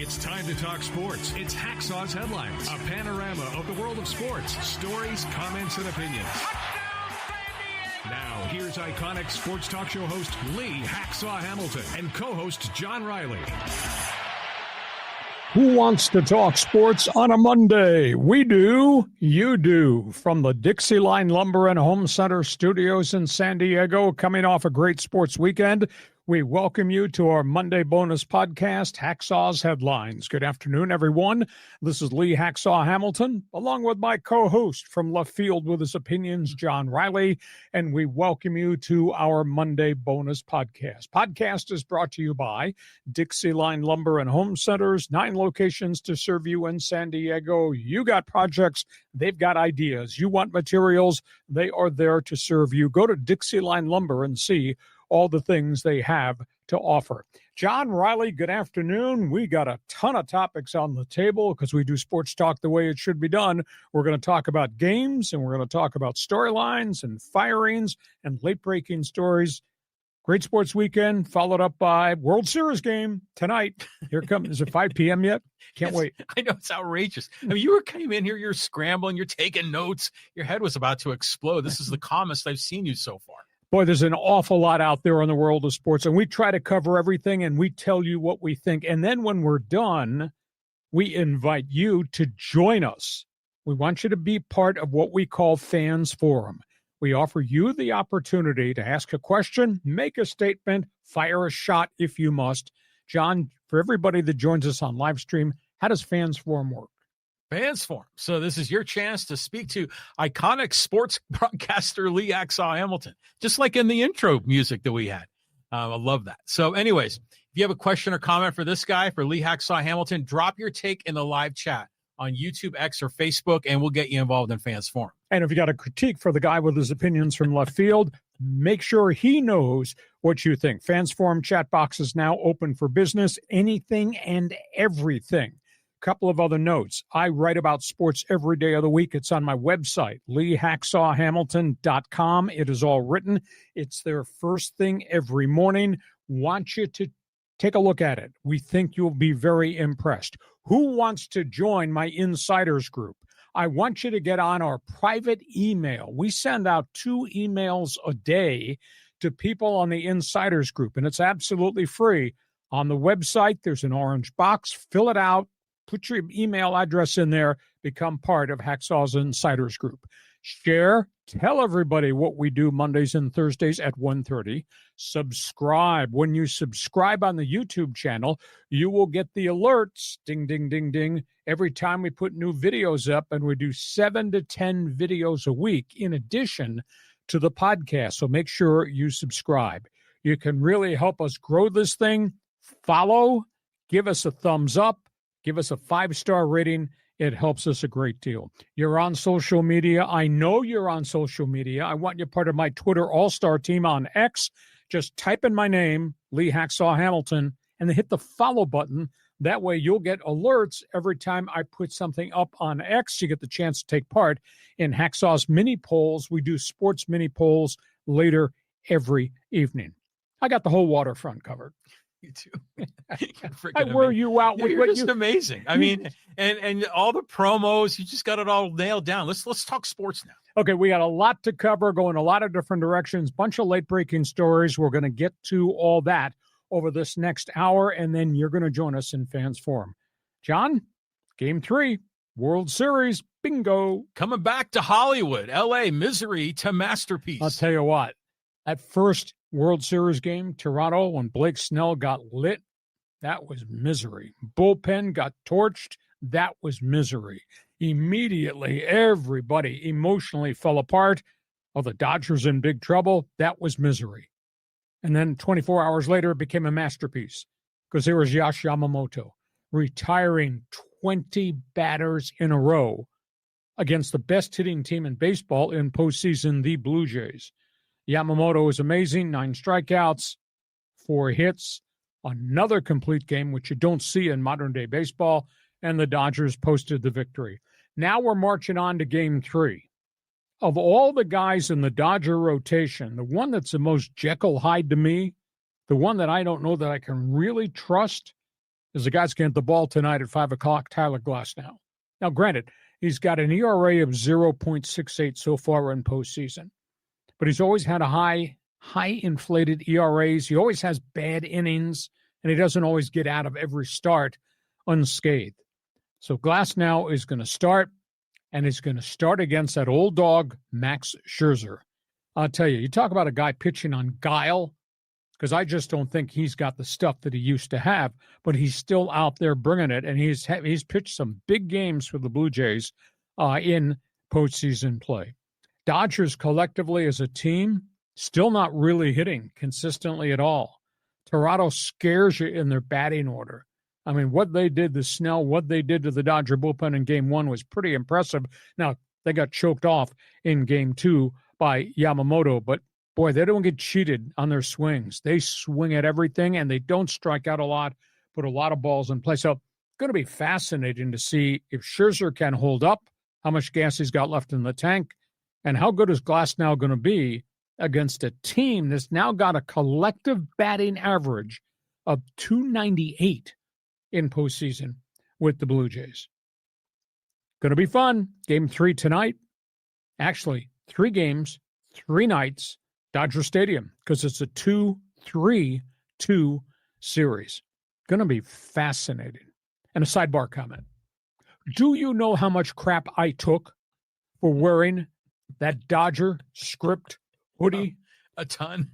It's time to talk sports. It's Hacksaw's Headlines, a panorama of the world of sports, stories, comments, and opinions. Now, here's iconic sports talk show host Lee Hacksaw Hamilton and co-host John Riley. Who wants to talk sports on a Monday? We do. You do. From the DIXIELINE Lumber and Home Center studios in San Diego, coming off a great sports weekend, we welcome you to our Monday bonus podcast, Hacksaw's Headlines. Good afternoon, everyone. This is Lee Hacksaw Hamilton, along with my co-host from left field with his opinions, John Riley, and we welcome you to our Monday bonus podcast. Podcast is brought to you by DIXIELINE Lumber and Home Centers, 9 locations to serve you in San Diego. You got projects, they've got ideas. You want materials, they are there to serve you. Go to DIXIELINE Lumber and see all the things they have to offer. John Riley, good afternoon. We got a ton of topics on the table because we do sports talk the way it should be done. We're going to talk about games, and we're going to talk about storylines and firings and late-breaking stories. Great sports weekend, followed up by World Series game tonight. Here comes, is it 5 p.m. yet? Can't wait. I know, it's outrageous. I mean, you came in here, you're scrambling, you're taking notes. Your head was about to explode. This is the calmest I've seen you so far. Boy, there's an awful lot out there in the world of sports, and we try to cover everything, and we tell you what we think. And then when we're done, we invite you to join us. We want you to be part of what we call Fans Forum. We offer you the opportunity to ask a question, make a statement, fire a shot if you must. John, for everybody that joins us on live stream, how does Fans Forum work? Fans Forum. So this is your chance to speak to iconic sports broadcaster Lee Hacksaw Hamilton, just like in the intro music that we had. I love that. So anyways, if you have a question or comment for this guy, for Lee Hacksaw Hamilton, drop your take in the live chat on YouTube, X, or Facebook, and we'll get you involved in Fans Forum. And if you got a critique for the guy with his opinions from left field, make sure he knows what you think. Fans Forum chat box is now open for business, anything and everything. Couple of other notes. I write about sports every day of the week. It's on my website, leehacksawhamilton.com. It is all written. It's there first thing every morning. Want you to take a look at it. We think you'll be very impressed. Who wants to join my insiders group? I want you to get on our private email. We send out 2 emails a day to people on the insiders group, and it's absolutely free. On the website, there's an orange box. Fill it out. Put your email address in there, become part of Hacksaw's Insiders Group. Share, tell everybody what we do Mondays and Thursdays at 1:30. Subscribe. When you subscribe on the YouTube channel, you will get the alerts, ding, ding, ding, ding, every time we put new videos up, and we do 7 to 10 videos a week in addition to the podcast. So make sure you subscribe. You can really help us grow this thing. Follow, give us a thumbs up. Give us a 5-star rating. It helps us a great deal. You're on social media. I know you're on social media. I want you part of my Twitter all-star team on X. Just type in my name, Lee Hacksaw Hamilton, and then hit the follow button. That way you'll get alerts every time I put something up on X. You get the chance to take part in Hacksaw's mini polls. We do sports mini polls later every evening. I got the whole waterfront covered. You too. I wear you out with you're just amazing. I mean, and all the promos, you just got it all nailed down. Let's talk sports now. Okay, we got a lot to cover, going a lot of different directions, bunch of late breaking stories. We're going to get to all that over this next hour, and then you're going to join us in Fans Forum. John, Game 3, World Series, bingo. Coming back to Hollywood, L.A., misery to masterpiece. I'll tell you what, that first World Series game, Toronto, when Blake Snell got lit, that was misery. Bullpen got torched, that was misery. Immediately, everybody emotionally fell apart. Oh, the Dodgers in big trouble, that was misery. And then 24 hours later, it became a masterpiece because there was Yash Yamamoto retiring 20 batters in a row against the best hitting team in baseball in postseason, the Blue Jays. Yamamoto was amazing, 9 strikeouts, 4 hits, another complete game, which you don't see in modern-day baseball, and the Dodgers posted the victory. Now we're marching on to Game 3. Of all the guys in the Dodger rotation, the one that's the most Jekyll Hyde to me, the one that I don't know that I can really trust, is the guy's going to get the ball tonight at 5 o'clock, Tyler Glasnow. Now, granted, he's got an ERA of 0.68 so far in postseason, but he's always had a high inflated ERAs. He always has bad innings, and he doesn't always get out of every start unscathed. So Glasnow is going to start, and he's going to start against that old dog, Max Scherzer. I'll tell you, you talk about a guy pitching on guile, because I just don't think he's got the stuff that he used to have, but he's still out there bringing it, and he's pitched some big games for the Blue Jays in postseason play. Dodgers collectively as a team, still not really hitting consistently at all. Toronto scares you in their batting order. I mean, what they did to Snell, what they did to the Dodger bullpen in Game 1 was pretty impressive. Now, they got choked off in Game 2 by Yamamoto, but boy, they don't get cheated on their swings. They swing at everything, and they don't strike out a lot, put a lot of balls in play. So it's going to be fascinating to see if Scherzer can hold up, how much gas he's got left in the tank, and how good is Glasnow going to be against a team that's now got a collective batting average of .298 in postseason with the Blue Jays. Going to be fun. Game 3 tonight. Actually, 3 games, 3 nights, Dodger Stadium, because it's a 2-3-2 series. Going to be fascinating. And a sidebar comment. Do you know how much crap I took for wearing that Dodger script hoodie? A ton.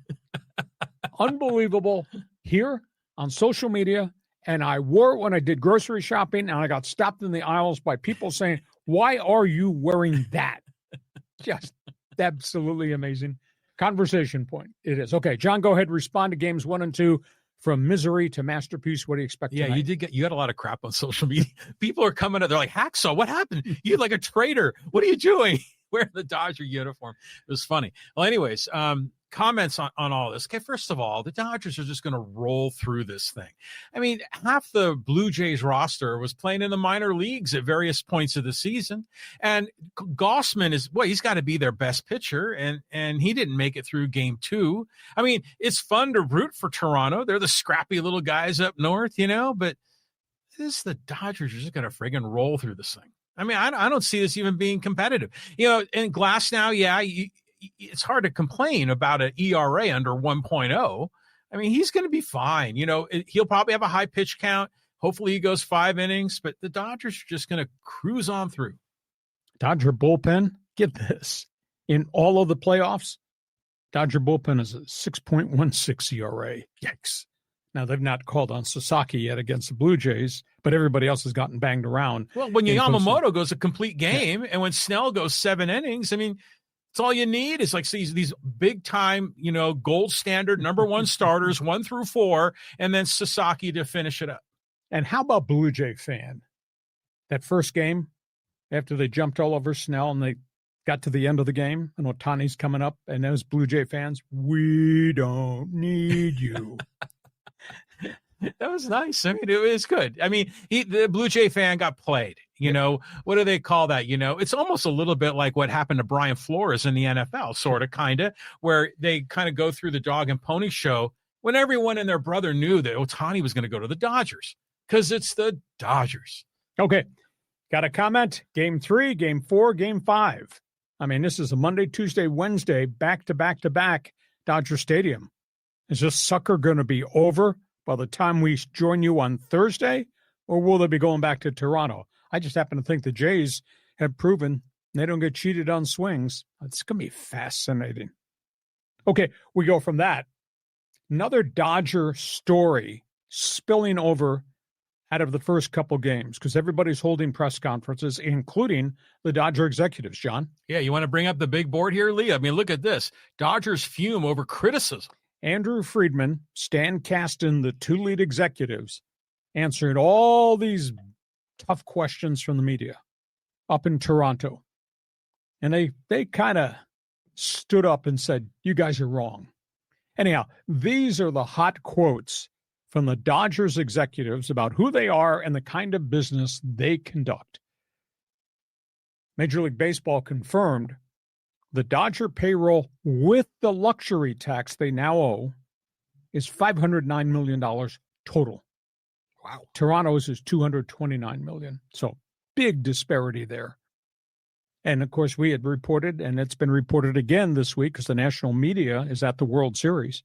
Unbelievable. Here on social media, and I wore it when I did grocery shopping, and I got stopped in the aisles by people saying, why are you wearing that? Just absolutely amazing. Conversation point. It is. Okay, John, go ahead. Respond to games 1 and 2 from misery to masterpiece. What do you expect tonight? Yeah, you got a lot of crap on social media. People are coming up. They're like, Hacksaw, what happened? You're like a traitor. What are you doing? Wearing the Dodger uniform. It was funny. Well, anyways, comments on all this. Okay, first of all, the Dodgers are just going to roll through this thing. I mean, half the Blue Jays roster was playing in the minor leagues at various points of the season, and Gossman he's got to be their best pitcher, and he didn't make it through Game 2. I mean, it's fun to root for Toronto. They're the scrappy little guys up north, but the Dodgers are just going to friggin' roll through this thing. I mean, I don't see this even being competitive. And Glasnow, it's hard to complain about an ERA under 1.0. I mean, he's going to be fine. He'll probably have a high pitch count. Hopefully he goes 5 innings, but the Dodgers are just going to cruise on through. Dodger bullpen, get this. In all of the playoffs, Dodger bullpen is a 6.16 ERA. Yikes. Now, they've not called on Sasaki yet against the Blue Jays, but everybody else has gotten banged around. Well, when Yamamoto goes a complete game, and when Snell goes 7 innings, I mean, it's all you need is like these big time, gold standard number 1 starters, 1 through 4, and then Sasaki to finish it up. And how about Blue Jay fan? That first game, after they jumped all over Snell and they got to the end of the game, and Ohtani's coming up, and those Blue Jay fans, we don't need you. That was nice. I mean, it was good. I mean, the Blue Jay fan got played. What do they call that? It's almost a little bit like what happened to Brian Flores in the NFL, sort of, kind of, where they kind of go through the dog and pony show when everyone and their brother knew that Ohtani was going to go to the Dodgers because it's the Dodgers. Okay. Got a comment? Game 3, Game 4, Game 5. I mean, this is a Monday, Tuesday, Wednesday, back to back to back Dodger Stadium. Is this sucker going to be over by the time we join you on Thursday, or will they be going back to Toronto? I just happen to think the Jays have proven they don't get cheated on swings. It's going to be fascinating. Okay, we go from that. Another Dodger story spilling over out of the first couple games because everybody's holding press conferences, including the Dodger executives, John. Yeah, you want to bring up the big board here, Lee? I mean, look at this. Dodgers fume over criticism. Andrew Friedman, Stan Kasten, the 2 lead executives, answering all these tough questions from the media up in Toronto. And they kind of stood up and said, you guys are wrong. Anyhow, these are the hot quotes from the Dodgers executives about who they are and the kind of business they conduct. Major League Baseball confirmed the Dodger payroll with the luxury tax they now owe is $509 million total. Wow. Toronto's is $229 million. So big disparity there. And of course, we had reported, and it's been reported again this week because the national media is at the World Series.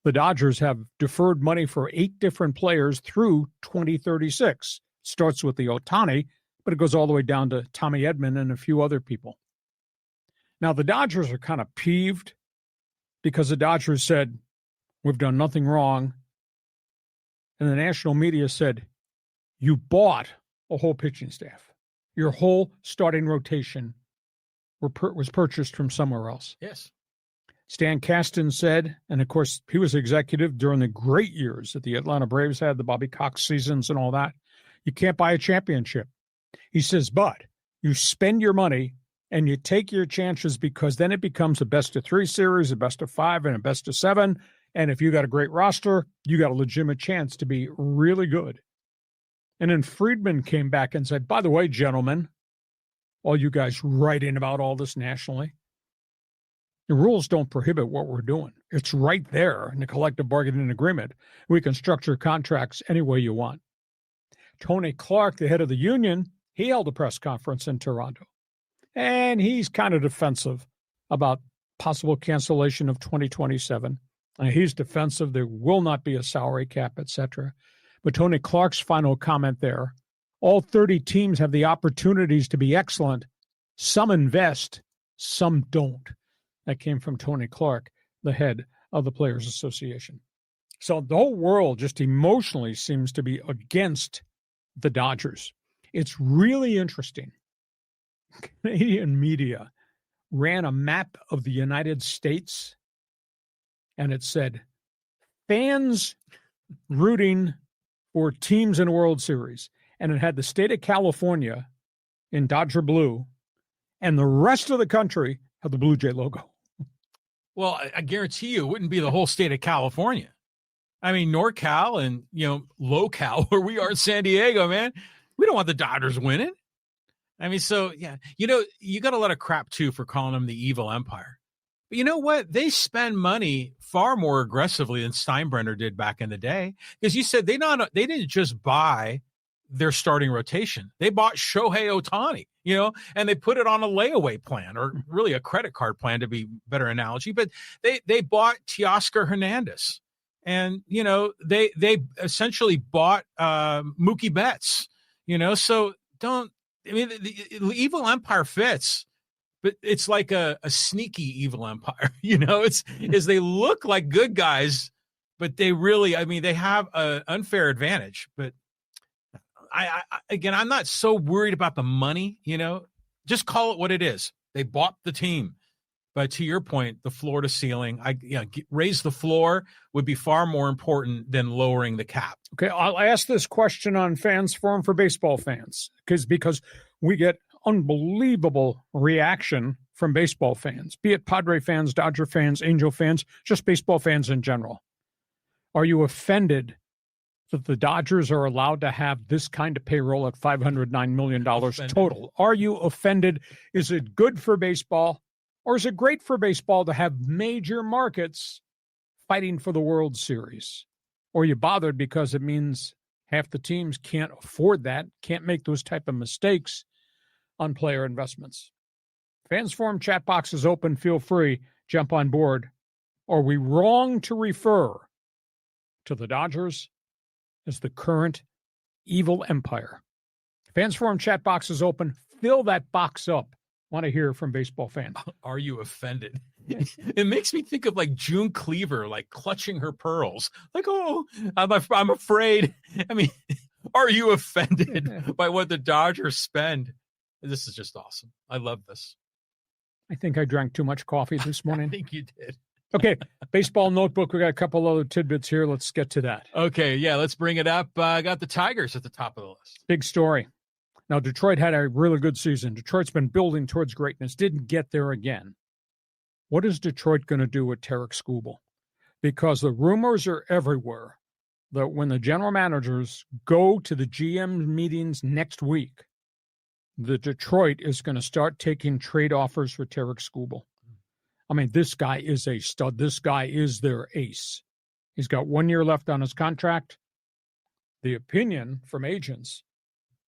The Dodgers have deferred money for 8 different players through 2036. Starts with the Ohtani, but it goes all the way down to Tommy Edman and a few other people. Now, the Dodgers are kind of peeved because the Dodgers said, we've done nothing wrong. And the national media said, you bought a whole pitching staff. Your whole starting rotation was purchased from somewhere else. Yes. Stan Kasten said, and of course, he was executive during the great years that the Atlanta Braves had, the Bobby Cox seasons and all that. You can't buy a championship. He says, but you spend your money and you take your chances because then it becomes a best-of-3 series, a best-of-5, and a best-of-7. And if you got a great roster, you got a legitimate chance to be really good. And then Friedman came back and said, by the way, gentlemen, all you guys writing about all this nationally, the rules don't prohibit what we're doing. It's right there in the collective bargaining agreement. We can structure contracts any way you want. Tony Clark, the head of the union, he held a press conference in Toronto. And he's kind of defensive about possible cancellation of 2027. And he's defensive. There will not be a salary cap, etc. But Tony Clark's final comment there, all 30 teams have the opportunities to be excellent. Some invest, some don't. That came from Tony Clark, the head of the Players Association. So the whole world just emotionally seems to be against the Dodgers. It's really interesting. Canadian media ran a map of the United States, and it said, fans rooting for teams in World Series. And it had the state of California in Dodger blue, and the rest of the country had the Blue Jay logo. Well, I guarantee you it wouldn't be the whole state of California. I mean, NorCal and, LoCal, where we are in San Diego, man, we don't want the Dodgers winning. I mean, so, yeah, you got a lot of crap, too, for calling them the evil empire. But you know what? They spend money far more aggressively than Steinbrenner did back in the day. Because you said they didn't just buy their starting rotation. They bought Shohei Ohtani, and they put it on a layaway plan, or really a credit card plan to be a better analogy. But they bought Teoscar Hernandez. And, they essentially bought Mookie Betts, so the evil empire fits, but it's like a sneaky evil empire, is they look like good guys, but they really, they have an unfair advantage. But I'm not so worried about the money, just call it what it is. They bought the team. But to your point, the floor to ceiling, raise the floor would be far more important than lowering the cap. Okay, I'll ask this question on Fans Forum for baseball fans, because we get unbelievable reaction from baseball fans, be it Padre fans, Dodger fans, Angel fans, just baseball fans in general. Are you offended that the Dodgers are allowed to have this kind of payroll at $509 million total? Are you offended? Is it good for baseball? Or is it great for baseball to have major markets fighting for the World Series? Or are you bothered because it means half the teams can't afford that, can't make those type of mistakes on player investments? Fans Forum chat box is open. Feel free. Jump on board. Are we wrong to refer to the Dodgers as the current evil empire? Fans Forum chat box is open. Fill that box up. Want to hear from baseball fans. Are you offended? It makes me think of like June Cleaver, like clutching her pearls. Like, oh, I'm afraid. Are you offended by what the Dodgers spend? This is just awesome. I love this. I think I drank too much coffee this morning. I think you did. Okay, baseball notebook. We got a couple other tidbits here. Let's get to that. Okay, yeah, let's bring it up. I got the Tigers at the top of the list. Big story. Now, Detroit had a really good season. Detroit's been building towards greatness, didn't get there again. What is Detroit going to do with Tarek Skubal? Because the rumors are everywhere that when the general managers go to the GM meetings next week, the Detroit is going to start taking trade offers for Tarek Skubal. This guy is a stud. This guy is their ace. He's got 1 year left on his contract. The opinion from agents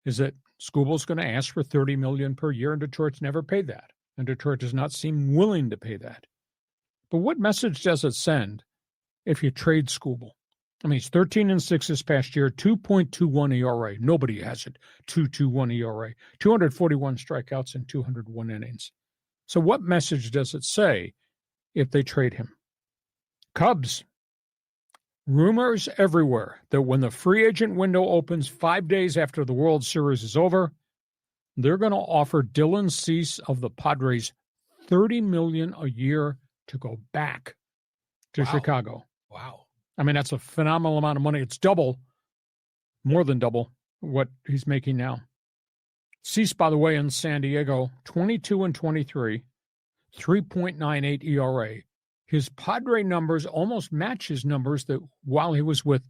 is that Scooble's going to ask for $30 million per year, and Detroit's never paid that. And Detroit does not seem willing to pay that. But what message does it send if you trade Scooble? I mean, he's 13-6 this past year, 2.21 ERA. Nobody has it. 2.21 ERA, 241 strikeouts and 201 innings. So what message does it say if they trade him? Cubs, rumors everywhere that when the free agent window opens 5 days after the World Series is over, they're going to offer Dylan Cease of the Padres $30 million a year to go back to Chicago. Wow. I mean, that's a phenomenal amount of money. It's double, more than double what he's making now. Cease, by the way, in San Diego, 22-23, 3.98 ERA. His Padre numbers almost match his numbers that while he was with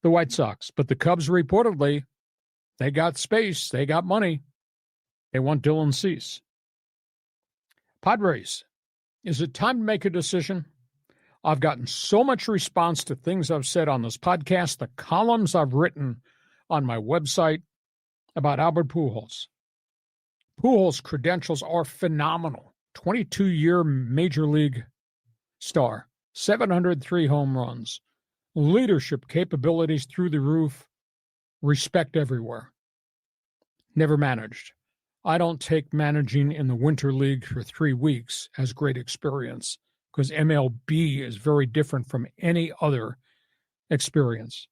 the White Sox. But the Cubs reportedly, they got space, they got money. They want Dylan Cease. Padres, is it time to make a decision? I've gotten so much response to things I've said on this podcast, the columns I've written on my website about Albert Pujols. Pujols' credentials are phenomenal. 22-year major league star, 703 home runs, leadership capabilities through the roof, respect everywhere. Never managed. I don't take managing in the Winter League for 3 weeks as great experience, because MLB is very different from any other experience.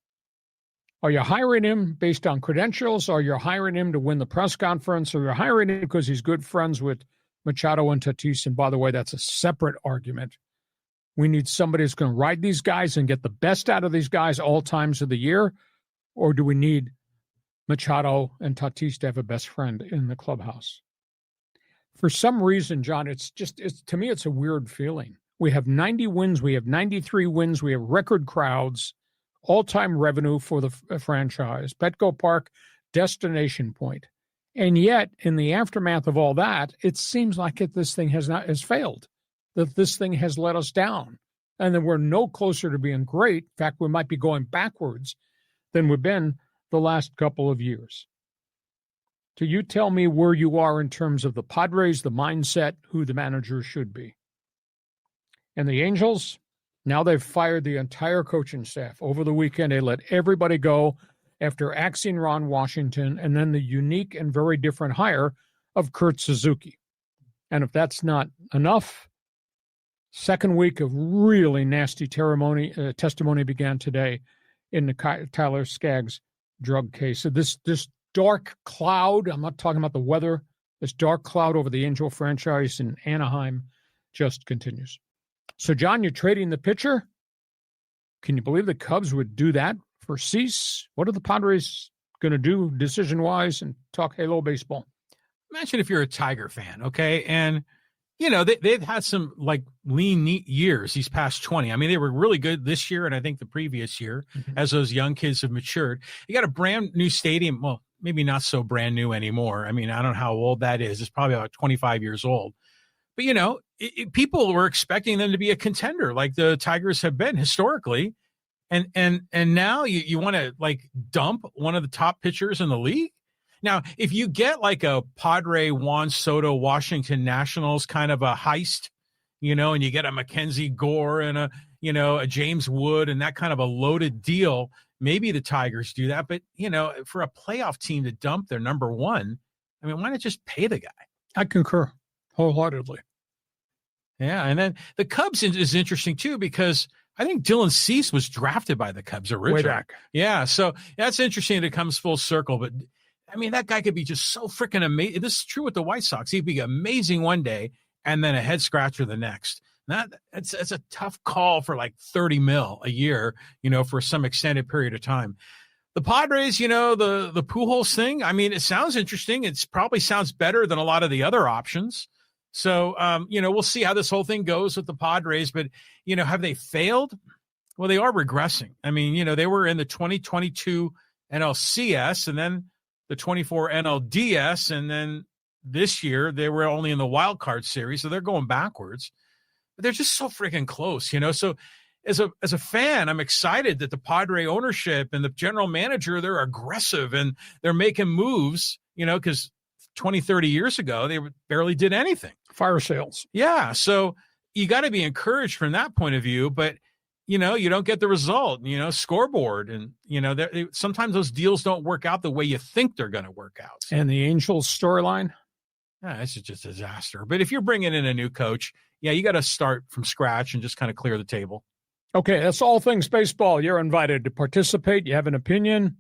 Are you hiring him based on credentials? Are you hiring him to win the press conference? Or you're hiring him because he's good friends with Machado and Tatis? And by the way, that's a separate argument. We need somebody who's going to ride these guys and get the best out of these guys all times of the year. Or do we need Machado and Tatis to have a best friend in the clubhouse? For some reason, John, to me, it's a weird feeling. We have 90 wins. We have 93 wins. We have record crowds, all-time revenue for the franchise, Petco Park, destination point. And yet, in the aftermath of all that, it seems like this thing has failed, that this thing has let us down, and that we're no closer to being great. In fact, we might be going backwards than we've been the last couple of years. So you tell me where you are in terms of the Padres, the mindset, who the manager should be. And the Angels, now they've fired the entire coaching staff. Over the weekend, they let everybody go after axing Ron Washington and then the unique and very different hire of Kurt Suzuki. And if that's not enough, second week of really nasty testimony began today in the Tyler Skaggs drug case. So this dark cloud, I'm not talking about the weather, this dark cloud over the Angel franchise in Anaheim just continues. So, John, you're trading the pitcher? Can you believe the Cubs would do that for Cease? What are the Padres going to do decision-wise and talk Halo baseball? Imagine if you're a Tiger fan, okay? And, you know, they've had some, like, lean, neat years these past 20. I mean, they were really good this year and I think the previous year as those young kids have matured. You got a brand new stadium. Well, maybe not so brand new anymore. I mean, I don't know how old that is. It's probably about 25 years old. But, you know, people were expecting them to be a contender like the Tigers have been historically. And now you want to, like, dump one of the top pitchers in the league? Now, if you get like a Padre Juan Soto Washington Nationals kind of a heist, you know, and you get a Mackenzie Gore and a James Wood and that kind of a loaded deal, maybe the Tigers do that. But, you know, for a playoff team to dump their number one, I mean, why not just pay the guy? I concur wholeheartedly. Yeah, and then the Cubs is interesting, too, because I think Dylan Cease was drafted by the Cubs originally. Way back. Yeah, so that's interesting that it comes full circle. But, I mean, that guy could be just so freaking amazing. This is true with the White Sox. He'd be amazing one day and then a head scratcher the next. It's a tough call for like $30 million a year, you know, for some extended period of time. The Padres, you know, the Pujols thing, I mean, it sounds interesting. It probably sounds better than a lot of the other options. So, you know, we'll see how this whole thing goes with the Padres. But, you know, have they failed? Well, they are regressing. I mean, you know, they were in the 2022 NLCS and then the 24 NLDS. And then this year they were only in the wild card series. So they're going backwards. But they're just so freaking close, you know. So as a fan, I'm excited that the Padre ownership and the general manager, they're aggressive and they're making moves, because 20, 30 years ago, they barely did anything. Fire sales. Yeah. So you got to be encouraged from that point of view, but you don't get the result, scoreboard. And, sometimes those deals don't work out the way you think they're going to work out. So, And the Angels storyline? yeah, this is just a disaster. But if you're bringing in a new coach, yeah, you got to start from scratch and just kind of clear the table. Okay, that's all things baseball. You're invited to participate. You have an opinion.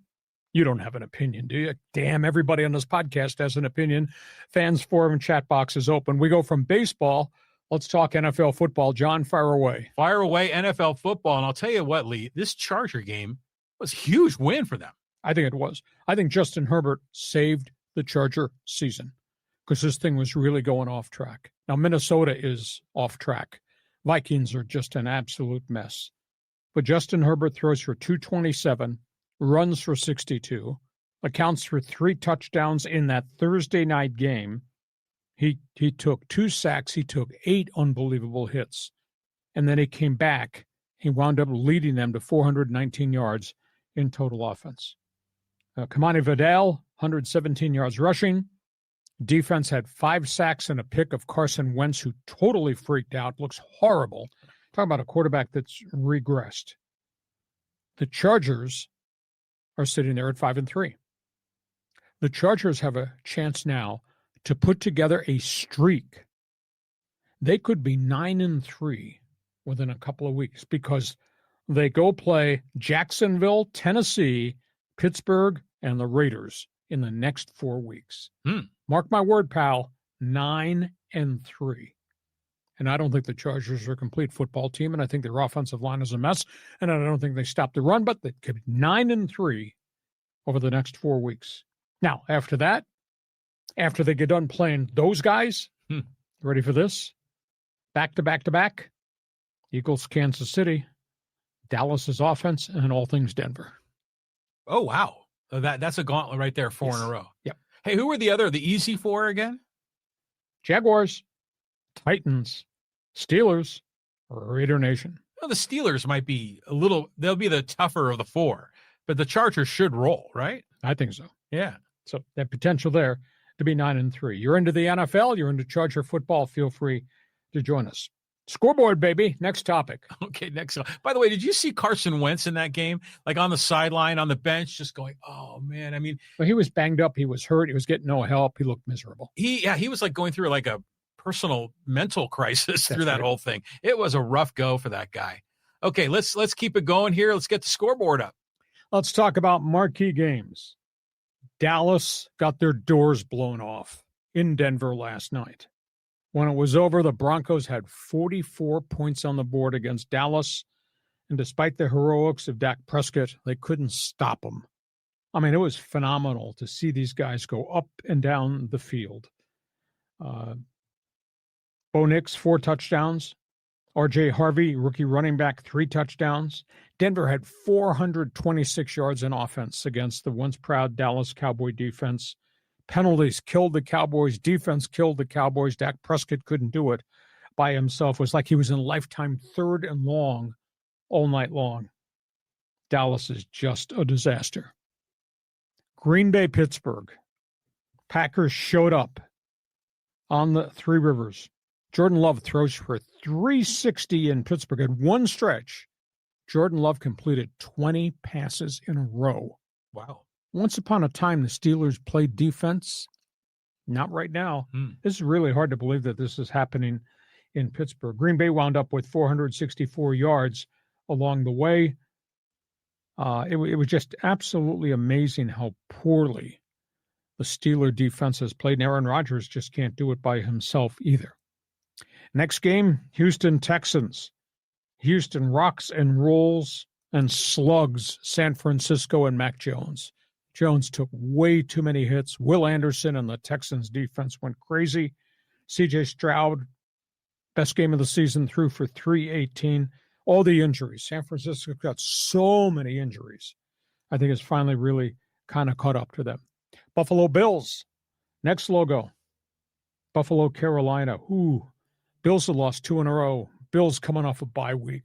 You don't have an opinion, do you? Damn, everybody on this podcast has an opinion. Fans forum and chat box is open. We go from baseball. Let's talk NFL football. John, fire away. Fire away NFL football. And I'll tell you what, Lee, this Charger game was a huge win for them. I think it was. I think Justin Herbert saved the Charger season because this thing was really going off track. Now, Minnesota is off track. Vikings are just an absolute mess. But Justin Herbert throws for 227, runs for 62, accounts for 3 touchdowns in that Thursday night game. He took 2 sacks. He took 8 unbelievable hits. And then he came back. He wound up leading them to 419 yards in total offense. Kamani Vidal, 117 yards rushing. Defense had 5 sacks and a pick of Carson Wentz, who totally freaked out. Looks horrible. Talk about a quarterback that's regressed. The Chargers are sitting there at 5-3. The Chargers have a chance now to put together a streak. They could be 9-3 within a couple of weeks because they go play Jacksonville, Tennessee, Pittsburgh, and the Raiders in the next 4 weeks. Mark my word, pal, 9-3. And I don't think the Chargers are a complete football team, and I think their offensive line is a mess, and I don't think they stop the run, but they could be 9-3 over the next 4 weeks. Now, after that, after they get done playing those guys, ready for this? Back-to-back-to-back, Eagles, Kansas City, Dallas's offense, and all things Denver. Oh, wow. That's a gauntlet right there, 4 in a row. Yep. Hey, who were the easy 4 again? Jaguars, Titans, Steelers, Raider Nation. Well, the Steelers might be they'll be the tougher of the 4, but the Chargers should roll, right? I think so. Yeah. So that potential there to be 9-3. You're into the NFL, you're into Charger football, feel free to join us. Scoreboard, baby. Next topic. Okay, next. By the way, did you see Carson Wentz in that game? Like on the sideline, on the bench, just going, oh, man. I mean. Well, he was banged up. He was hurt. He was getting no help. He looked miserable. He was like going through like a personal mental crisis through that whole thing. It was a rough go for that guy. Okay, let's keep it going here. Let's get the scoreboard up. Let's talk about marquee games. Dallas got their doors blown off in Denver last night. When it was over, the Broncos had 44 points on the board against Dallas, and despite the heroics of Dak Prescott, they couldn't stop them. I mean, it was phenomenal to see these guys go up and down the field. Bo Nix, 4 touchdowns. R.J. Harvey, rookie running back, 3 touchdowns. Denver had 426 yards in offense against the once proud Dallas Cowboy defense. Penalties killed the Cowboys. Defense killed the Cowboys. Dak Prescott couldn't do it by himself. It was like he was in lifetime 3rd and long all night long. Dallas is just a disaster. Green Bay, Pittsburgh. Packers showed up on the Three Rivers. Jordan Love throws for 360 in Pittsburgh. At one stretch, Jordan Love completed 20 passes in a row. Wow. Once upon a time, the Steelers played defense. Not right now. This is really hard to believe that this is happening in Pittsburgh. Green Bay wound up with 464 yards along the way. It was just absolutely amazing how poorly the Steeler defense has played. And Aaron Rodgers just can't do it by himself either. Next game, Houston Texans. Houston rocks and rolls and slugs San Francisco and Mac Jones. Jones took way too many hits. Will Anderson and the Texans defense went crazy. C.J. Stroud, best game of the season, threw for 318. All the injuries. San Francisco got so many injuries. I think it's finally really kind of caught up to them. Buffalo Bills, next logo. Buffalo, Carolina. Bills have lost 2 in a row. Bills coming off a bye week.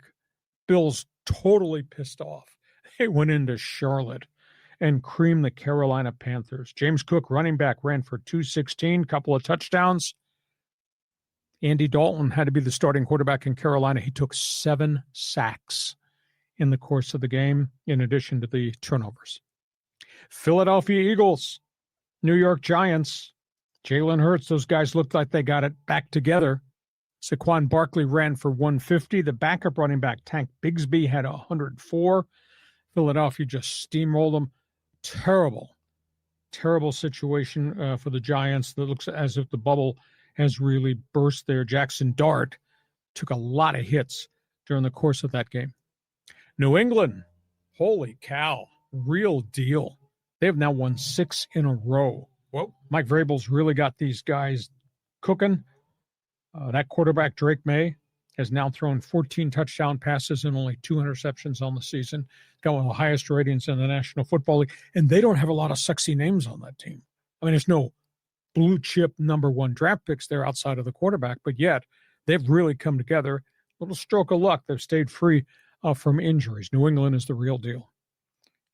Bills totally pissed off. They went into Charlotte and creamed the Carolina Panthers. James Cook, running back, ran for 216, couple of touchdowns. Andy Dalton had to be the starting quarterback in Carolina. He took 7 sacks in the course of the game, in addition to the turnovers. Philadelphia Eagles, New York Giants, Jalen Hurts, those guys looked like they got it back together. Saquon Barkley ran for 150. The backup running back, Tank Bigsby, had 104. Philadelphia just steamrolled them. Terrible situation for the Giants. That looks as if the bubble has really burst there. Jackson Dart took a lot of hits during the course of that game. New England, holy cow, real deal. They have now won 6 in a row. Whoa. Mike Vrabel's really got these guys cooking. That quarterback, Drake May, has now thrown 14 touchdown passes and only 2 interceptions on the season. Got one of the highest ratings in the National Football League. And they don't have a lot of sexy names on that team. I mean, there's no blue chip number 1 draft picks there outside of the quarterback, but yet they've really come together. A little stroke of luck. They've stayed free from injuries. New England is the real deal.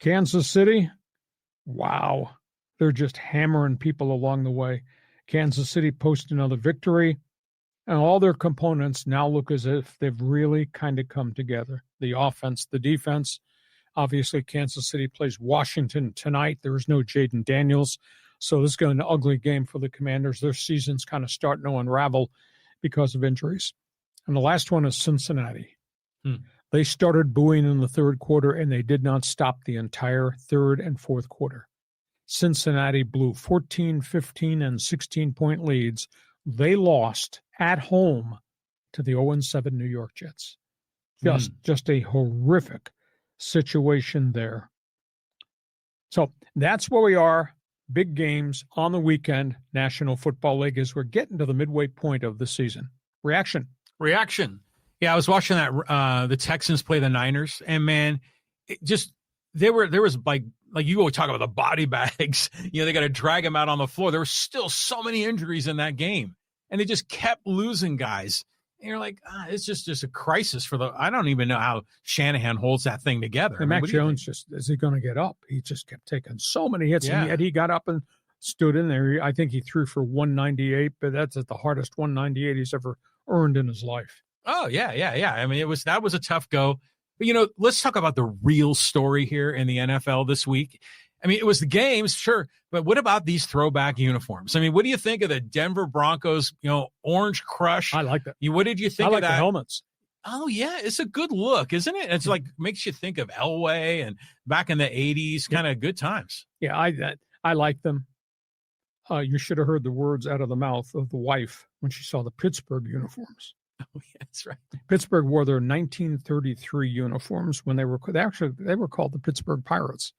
Kansas City, wow. They're just hammering people along the way. Kansas City posted another victory, and all their components now look as if they've really kind of come together. The offense, the defense. Obviously, Kansas City plays Washington tonight. There is no Jaden Daniels, so this is going to be an ugly game for the Commanders. Their season's kind of starting to unravel because of injuries. And the last one is Cincinnati. They started booing in the third quarter, and they did not stop the entire third and fourth quarter. Cincinnati blew 14, 15, and 16-point leads. They lost at home to the 0-7 New York Jets. Just a horrific situation there. So that's where we are. Big games on the weekend, National Football League, as we're getting to the midway point of the season. Reaction. Yeah, I was watching that the Texans play the Niners, and man, it just there was like you always talk about the body bags. You know, they got to drag them out on the floor. There were still so many injuries in that game, and they just kept losing guys. And you're like, it's just a crisis for the. I don't even know how Shanahan holds that thing together. And Mac Jones is he going to get up? He just kept taking so many hits, and yet he got up and stood in there. I think he threw for 198, but that's at the hardest 198 he's ever earned in his life. Oh, yeah. I mean, that was a tough go. But, you know, let's talk about the real story here in the NFL this week. I mean, it was the games, sure, but what about these throwback uniforms? I mean, what do you think of the Denver Broncos, orange crush? I like that. What did you think of that? The helmets. Oh, yeah, it's a good look, isn't it? It's like makes you think of Elway and back in the 80s, kind of good times. Yeah, I like them. You should have heard the words out of the mouth of the wife when she saw the Pittsburgh uniforms. Oh, yeah, that's right. Pittsburgh wore their 1933 uniforms when they were called the Pittsburgh Pirates.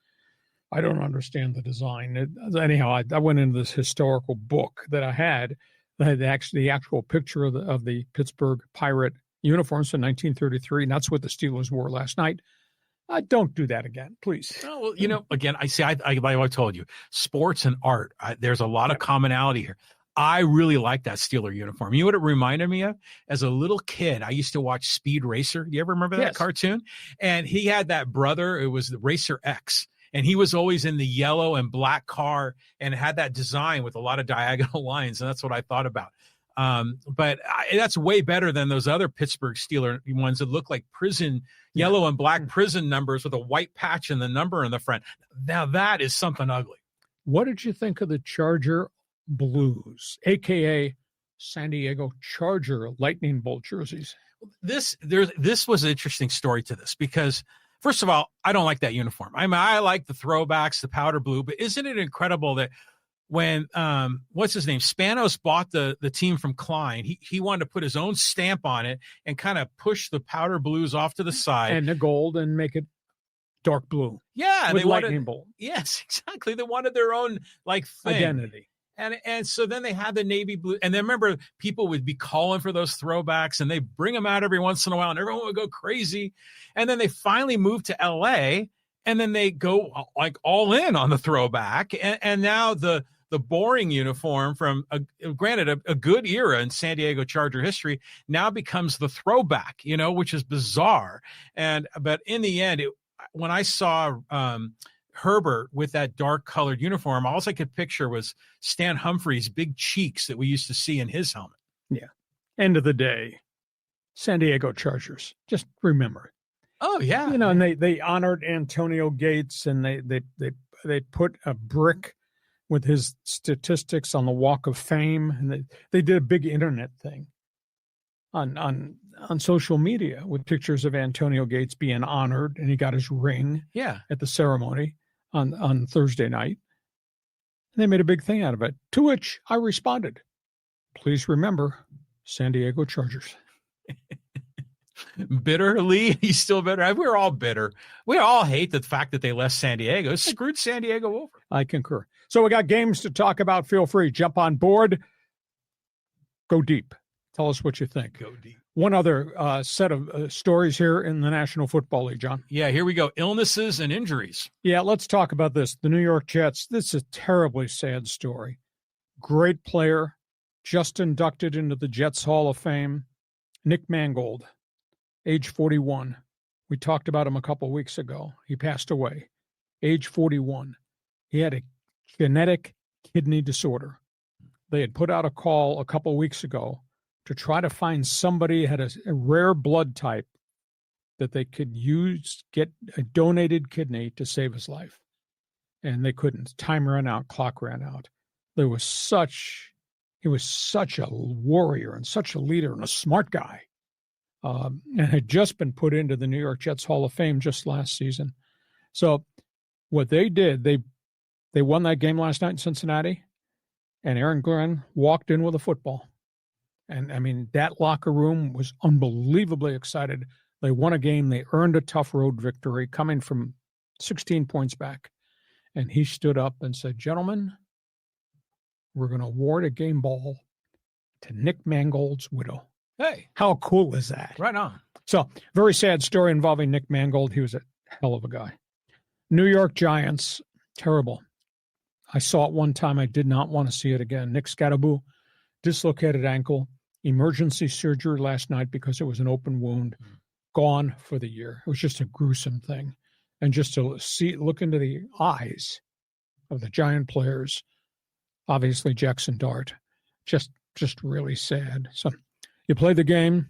I don't understand the design. Anyhow, I went into this historical book that I had that had the actual picture of the Pittsburgh Pirate uniforms from 1933, and that's what the Steelers wore last night. Don't do that again, please. Oh, well, again, I told you, sports and art, there's a lot of commonality here. I really like that Steeler uniform. You know what it reminded me of? As a little kid, I used to watch Speed Racer. Do you ever remember that cartoon? And he had that brother. It was the Racer X. And he was always in the yellow and black car and had that design with a lot of diagonal lines. And that's what I thought about. But that's way better than those other Pittsburgh Steeler ones that look like prison, yellow and black prison numbers with a white patch and the number in the front. Now that is something ugly. What did you think of the Charger Blues, a.k.a. San Diego Charger lightning bolt jerseys? This was an interesting story to this because, first of all, I don't like that uniform. I mean, I like the throwbacks, the powder blue, but isn't it incredible that when what's his name, Spanos bought the team from Klein, he wanted to put his own stamp on it and kind of push the powder blues off to the side and the gold and make it dark blue. Yeah, with lightning bolt. Yes, exactly. They wanted their own thing. Identity. And so then they had the navy blue. And then remember, people would be calling for those throwbacks, and they bring them out every once in a while, and everyone would go crazy. And then they finally moved to L.A., and then they go like all in on the throwback. And now the the boring uniform from, granted, a good era in San Diego Charger history now becomes the throwback, which is bizarre. But in the end, when I saw Herbert with that dark colored uniform, all I could picture was Stan Humphrey's big cheeks that we used to see in his helmet. Yeah. End of the day, San Diego Chargers. Just remember. Oh yeah. And they honored Antonio Gates, and they put a brick with his statistics on the Walk of Fame, and they did a big internet thing on social media with pictures of Antonio Gates being honored, and he got his ring at the ceremony on Thursday night. And they made a big thing out of it, to which I responded, please remember, San Diego Chargers. Bitterly? He's still bitter? We're all bitter. We all hate the fact that they left San Diego. It screwed San Diego over. I concur. So we got games to talk about. Feel free. Jump on board. Go deep. Tell us what you think. Go deep. One other set of stories here in the National Football League, John. Yeah, here we go. Illnesses and injuries. Yeah, let's talk about this. The New York Jets. This is a terribly sad story. Great player, just inducted into the Jets Hall of Fame, Nick Mangold, age 41. We talked about him a couple weeks ago. He passed away, age 41. He had a genetic kidney disorder. They had put out a call a couple weeks ago to try to find somebody who had a rare blood type that they could use, get a donated kidney to save his life. And they couldn't. Time ran out, clock ran out. He was such a warrior and such a leader and a smart guy. And had just been put into the New York Jets Hall of Fame just last season. So what they did, they won that game last night in Cincinnati, and Aaron Glenn walked in with a football. And, I mean, that locker room was unbelievably excited. They won a game. They earned a tough road victory coming from 16 points back. And he stood up and said, gentlemen, we're going to award a game ball to Nick Mangold's widow. Hey. How cool is that? Right on. So, very sad story involving Nick Mangold. He was a hell of a guy. New York Giants, terrible. I saw it one time. I did not want to see it again. Nick Scatterbo, dislocated ankle, emergency surgery last night because it was an open wound, gone for the year. It was just a gruesome thing. And just to look into the eyes of the Giant players, obviously Jackson Dart, just really sad. So you play the game,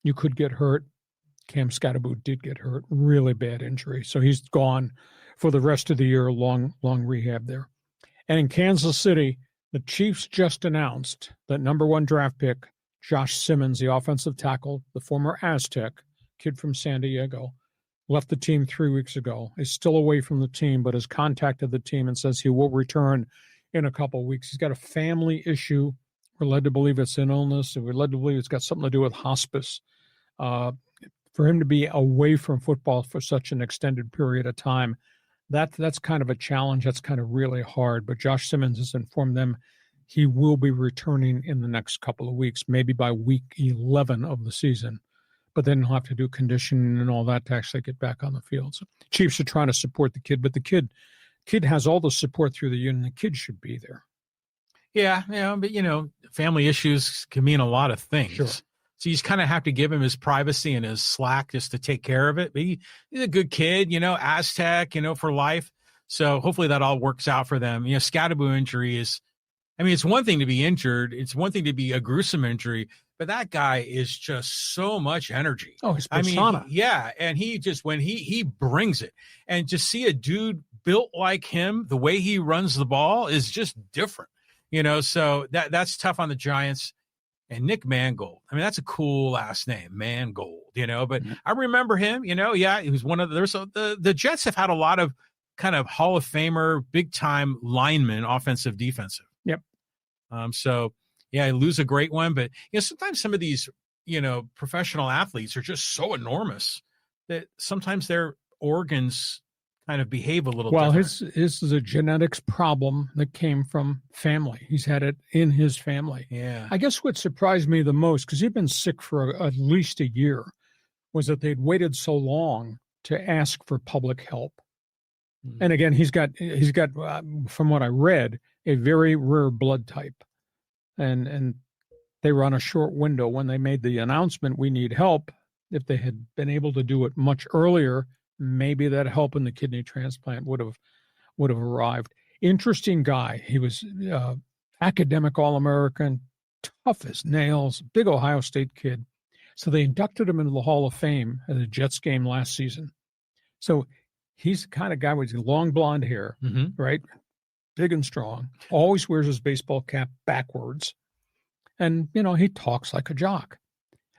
you could get hurt. Cam Scatterbo did get hurt, really bad injury. So he's gone for the rest of the year, long rehab there. And in Kansas City, the Chiefs just announced that number 1 draft pick, Josh Simmons, the offensive tackle, the former Aztec, kid from San Diego, left the team 3 weeks ago, is still away from the team, but has contacted the team and says he will return in a couple of weeks. He's got a family issue. We're led to believe it's an illness, and we're led to believe it's got something to do with hospice. For him to be away from football for such an extended period of time, that's kind of a challenge. That's kind of really hard. But Josh Simmons has informed them he will be returning in the next couple of weeks, maybe by week 11 of the season. But then he'll have to do conditioning and all that to actually get back on the field. So Chiefs are trying to support the kid, but the kid has all the support through the union. The kid should be there. Yeah, but family issues can mean a lot of things. Sure. So you just kind of have to give him his privacy and his slack just to take care of it. But he's a good kid, Aztec, for life. So hopefully that all works out for them. Scatterbo injury is, it's one thing to be injured. It's one thing to be a gruesome injury, but that guy is just so much energy. Oh, his persona. And he just, when he brings it, and just see a dude built like him, the way he runs the ball is just different, so that's tough on the Giants. And Nick Mangold, that's a cool last name, Mangold, but I remember him, he was one of the Jets have had a lot of kind of Hall of Famer, big time linemen, offensive, defensive. Yep. I lose a great one, but sometimes some of these, professional athletes are just so enormous that sometimes their organs kind of behave a little different. Well, his is a genetics problem that came from family. He's had it in his family. Yeah. I guess what surprised me the most, because he'd been sick for at least a year, was that they'd waited so long to ask for public help. Mm-hmm. And again, he's got from what I read, a very rare blood type. And they were on a short window when they made the announcement, we need help. If they had been able to do it much earlier, maybe that help in the kidney transplant would have arrived. Interesting guy. He was academic All-American, tough as nails, big Ohio State kid. So they inducted him into the Hall of Fame at a Jets game last season. So he's the kind of guy with long blonde hair, right? Big and strong, always wears his baseball cap backwards. And, he talks like a jock.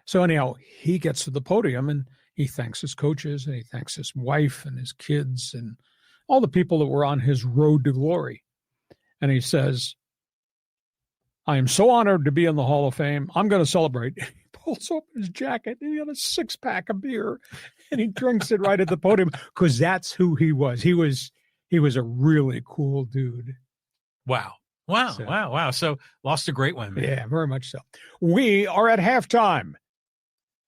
So anyhow, he gets to the podium and he thanks his coaches and he thanks his wife and his kids and all the people that were on his road to glory. And he says, I am so honored to be in the Hall of Fame. I'm going to celebrate. He pulls open his jacket and he had a 6-pack of beer and he drinks it right at the podium because that's who he was. He was a really cool dude. Wow. So lost a great one, man. Yeah, very much so. We are at halftime.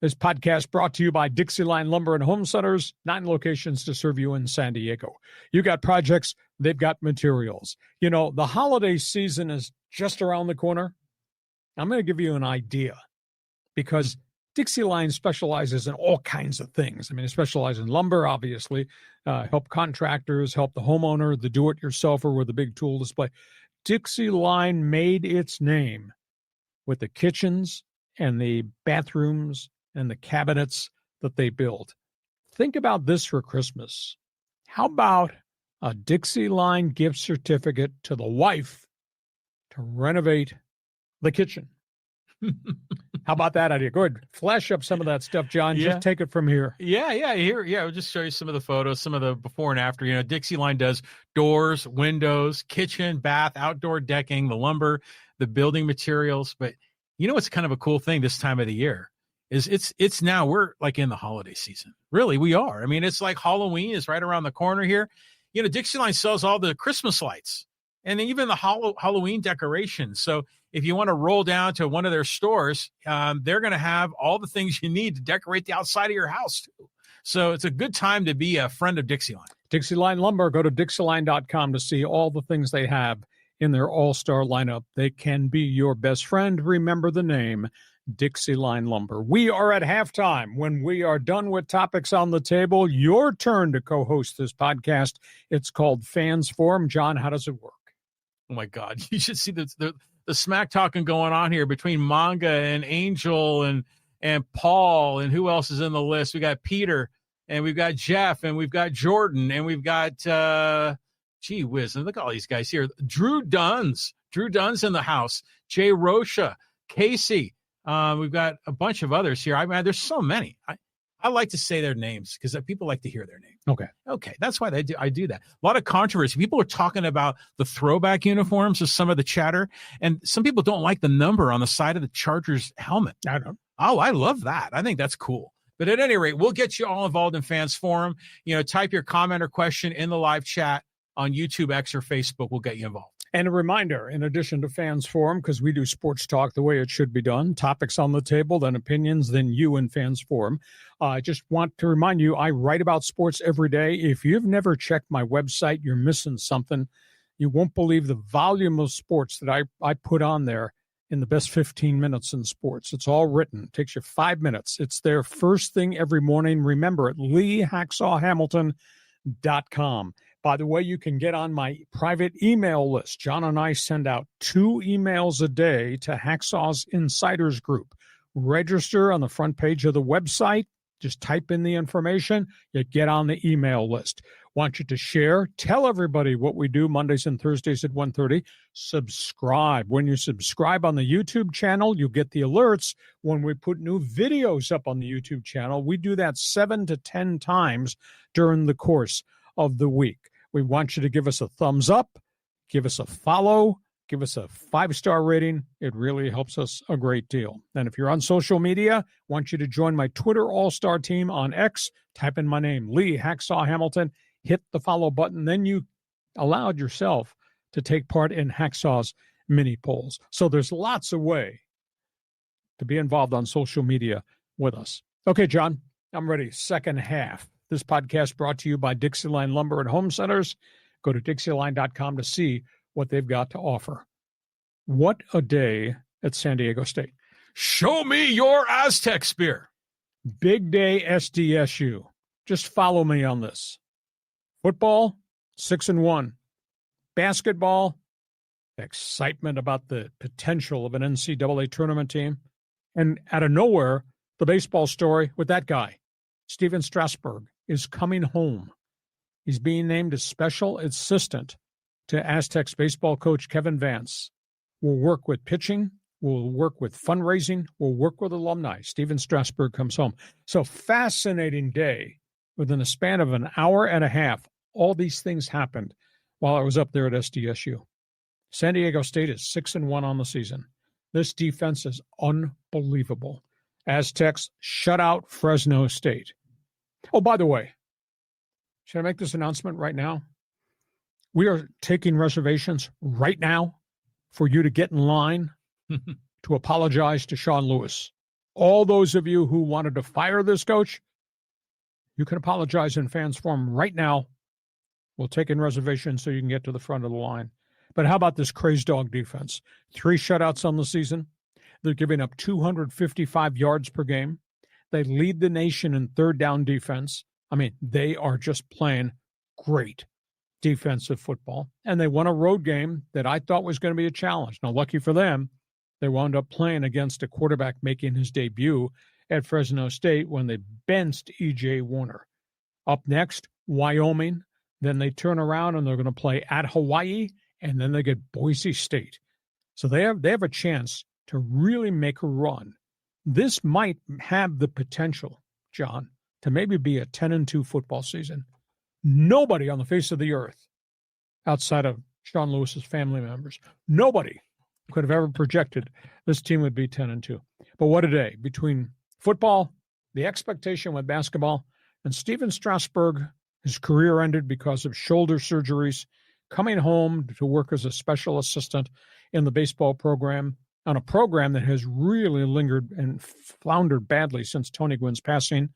This podcast brought to you by DIXIELINE Lumber and Home Centers, 9 locations to serve you in San Diego. You got projects, they've got materials. The holiday season is just around the corner. I'm going to give you an idea because DIXIELINE specializes in all kinds of things. I mean, they specialize in lumber, obviously, help contractors, help the homeowner, the do-it-yourselfer with a big tool display. DIXIELINE made its name with the kitchens and the bathrooms and the cabinets that they build. Think about this for Christmas. How about a DIXIELINE gift certificate to the wife to renovate the kitchen? How about that idea? Go ahead, flash up some of that stuff, John. Yeah. Just take it from here. I'll just show you some of the photos, some of the before and after. DIXIELINE does doors, windows, kitchen, bath, outdoor decking, the lumber, the building materials. But what's kind of a cool thing this time of the year is it's now we're like in the holiday season. Really, we are. I mean, it's like Halloween is right around the corner here. DIXIELINE sells all the Christmas lights and even the Halloween decorations. So if you want to roll down to one of their stores, they're going to have all the things you need to decorate the outside of your house too. So it's a good time to be a friend of DIXIELINE. DIXIELINE Lumber, go to DIXIELINE.com to see all the things they have in their all-star lineup. They can be your best friend. Remember the name, DIXIELINE Lumber. We are at halftime. When we are done with topics on the table, your turn to co-host this podcast. It's called Fans Forum. John, how does it work? Oh, my God. You should see the smack talking going on here between Manga and Angel and Paul and who else is in the list. We got Peter and we've got Jeff and we've got Jordan and we've got gee whiz, and look at all these guys here. Drew Dunn's in the house. Jay Rocha, Casey. We've got a bunch of others here. I mean, there's so many. I like to say their names because people like to hear their name. Okay. That's why I do that. A lot of controversy. People are talking about the throwback uniforms of some of the chatter, and some people don't like the number on the side of the Chargers helmet. I don't. Oh, I love that. I think that's cool. But at any rate, we'll get you all involved in Fans Forum. Type your comment or question in the live chat on YouTube, X, or Facebook. We'll get you involved. And a reminder, in addition to Fans Forum, because we do sports talk the way it should be done, topics on the table, then opinions, then you in Fans Forum. I just want to remind you, I write about sports every day. If you've never checked my website, you're missing something. You won't believe the volume of sports that I put on there in the best 15 minutes in sports. It's all written. It takes you 5 minutes. It's there first thing every morning. Remember it, LeeHacksawHamilton.com. By the way, you can get on my private email list. John and I send out 2 emails a day to Hacksaw's Insiders Group. Register on the front page of the website. Just type in the information. You get on the email list. Want you to share. Tell everybody what we do Mondays and Thursdays at 1:30. Subscribe. When you subscribe on the YouTube channel, you get the alerts when we put new videos up on the YouTube channel. We do that 7 to 10 times during the course of the week. We want you to give us a thumbs up, give us a follow, give us a 5-star rating. It really helps us a great deal. And if you're on social media, I want you to join my Twitter All-Star team on X. Type in my name, Lee Hacksaw Hamilton. Hit the follow button. Then you allowed yourself to take part in Hacksaw's mini polls. So there's lots of way to be involved on social media with us. Okay, John, I'm ready. Second half. This podcast brought to you by DIXIELINE Lumber and Home Centers. Go to DIXIELINE.com to see what they've got to offer. What a day at San Diego State. Show me your Aztec spear. Big day SDSU. Just follow me on this. Football, 6-1. Basketball, excitement about the potential of an NCAA tournament team. And out of nowhere, the baseball story with that guy, Steven Strasburg, is coming home. He's being named a special assistant to Aztecs baseball coach Kevin Vance. We'll work with pitching. We'll work with fundraising. We'll work with alumni. Steven Strasburg comes home. So fascinating day. Within a span of an hour and a half, all these things happened while I was up there at SDSU. San Diego State is 6-1 on the season. This defense is unbelievable. Aztecs shut out Fresno State. Oh, by the way, should I make this announcement right now? We are taking reservations right now for you to get in line to apologize to Sean Lewis. All those of you who wanted to fire this coach, you can apologize in fans forum right now. We'll take in reservations so you can get to the front of the line. But how about this crazed dog defense? 3 shutouts on the season. They're giving up 255 yards per game. They lead the nation in third down defense. I mean, they are just playing great defensive football. And they won a road game that I thought was going to be a challenge. Now, lucky for them, they wound up playing against a quarterback making his debut at Fresno State when they benched E.J. Warner. Up next, Wyoming. Then they turn around and they're going to play at Hawaii, and then they get Boise State. So they have a chance to really make a run. This might have the potential, John, to maybe be a 10-2 football season. Nobody on the face of the earth, outside of Sean Lewis's family members, nobody could have ever projected this team would be 10-2. But what a day between football, the expectation with basketball, and Steven Strasburg. His career ended because of shoulder surgeries, coming home to work as a special assistant in the baseball program, on a program that has really lingered and floundered badly since Tony Gwynn's passing.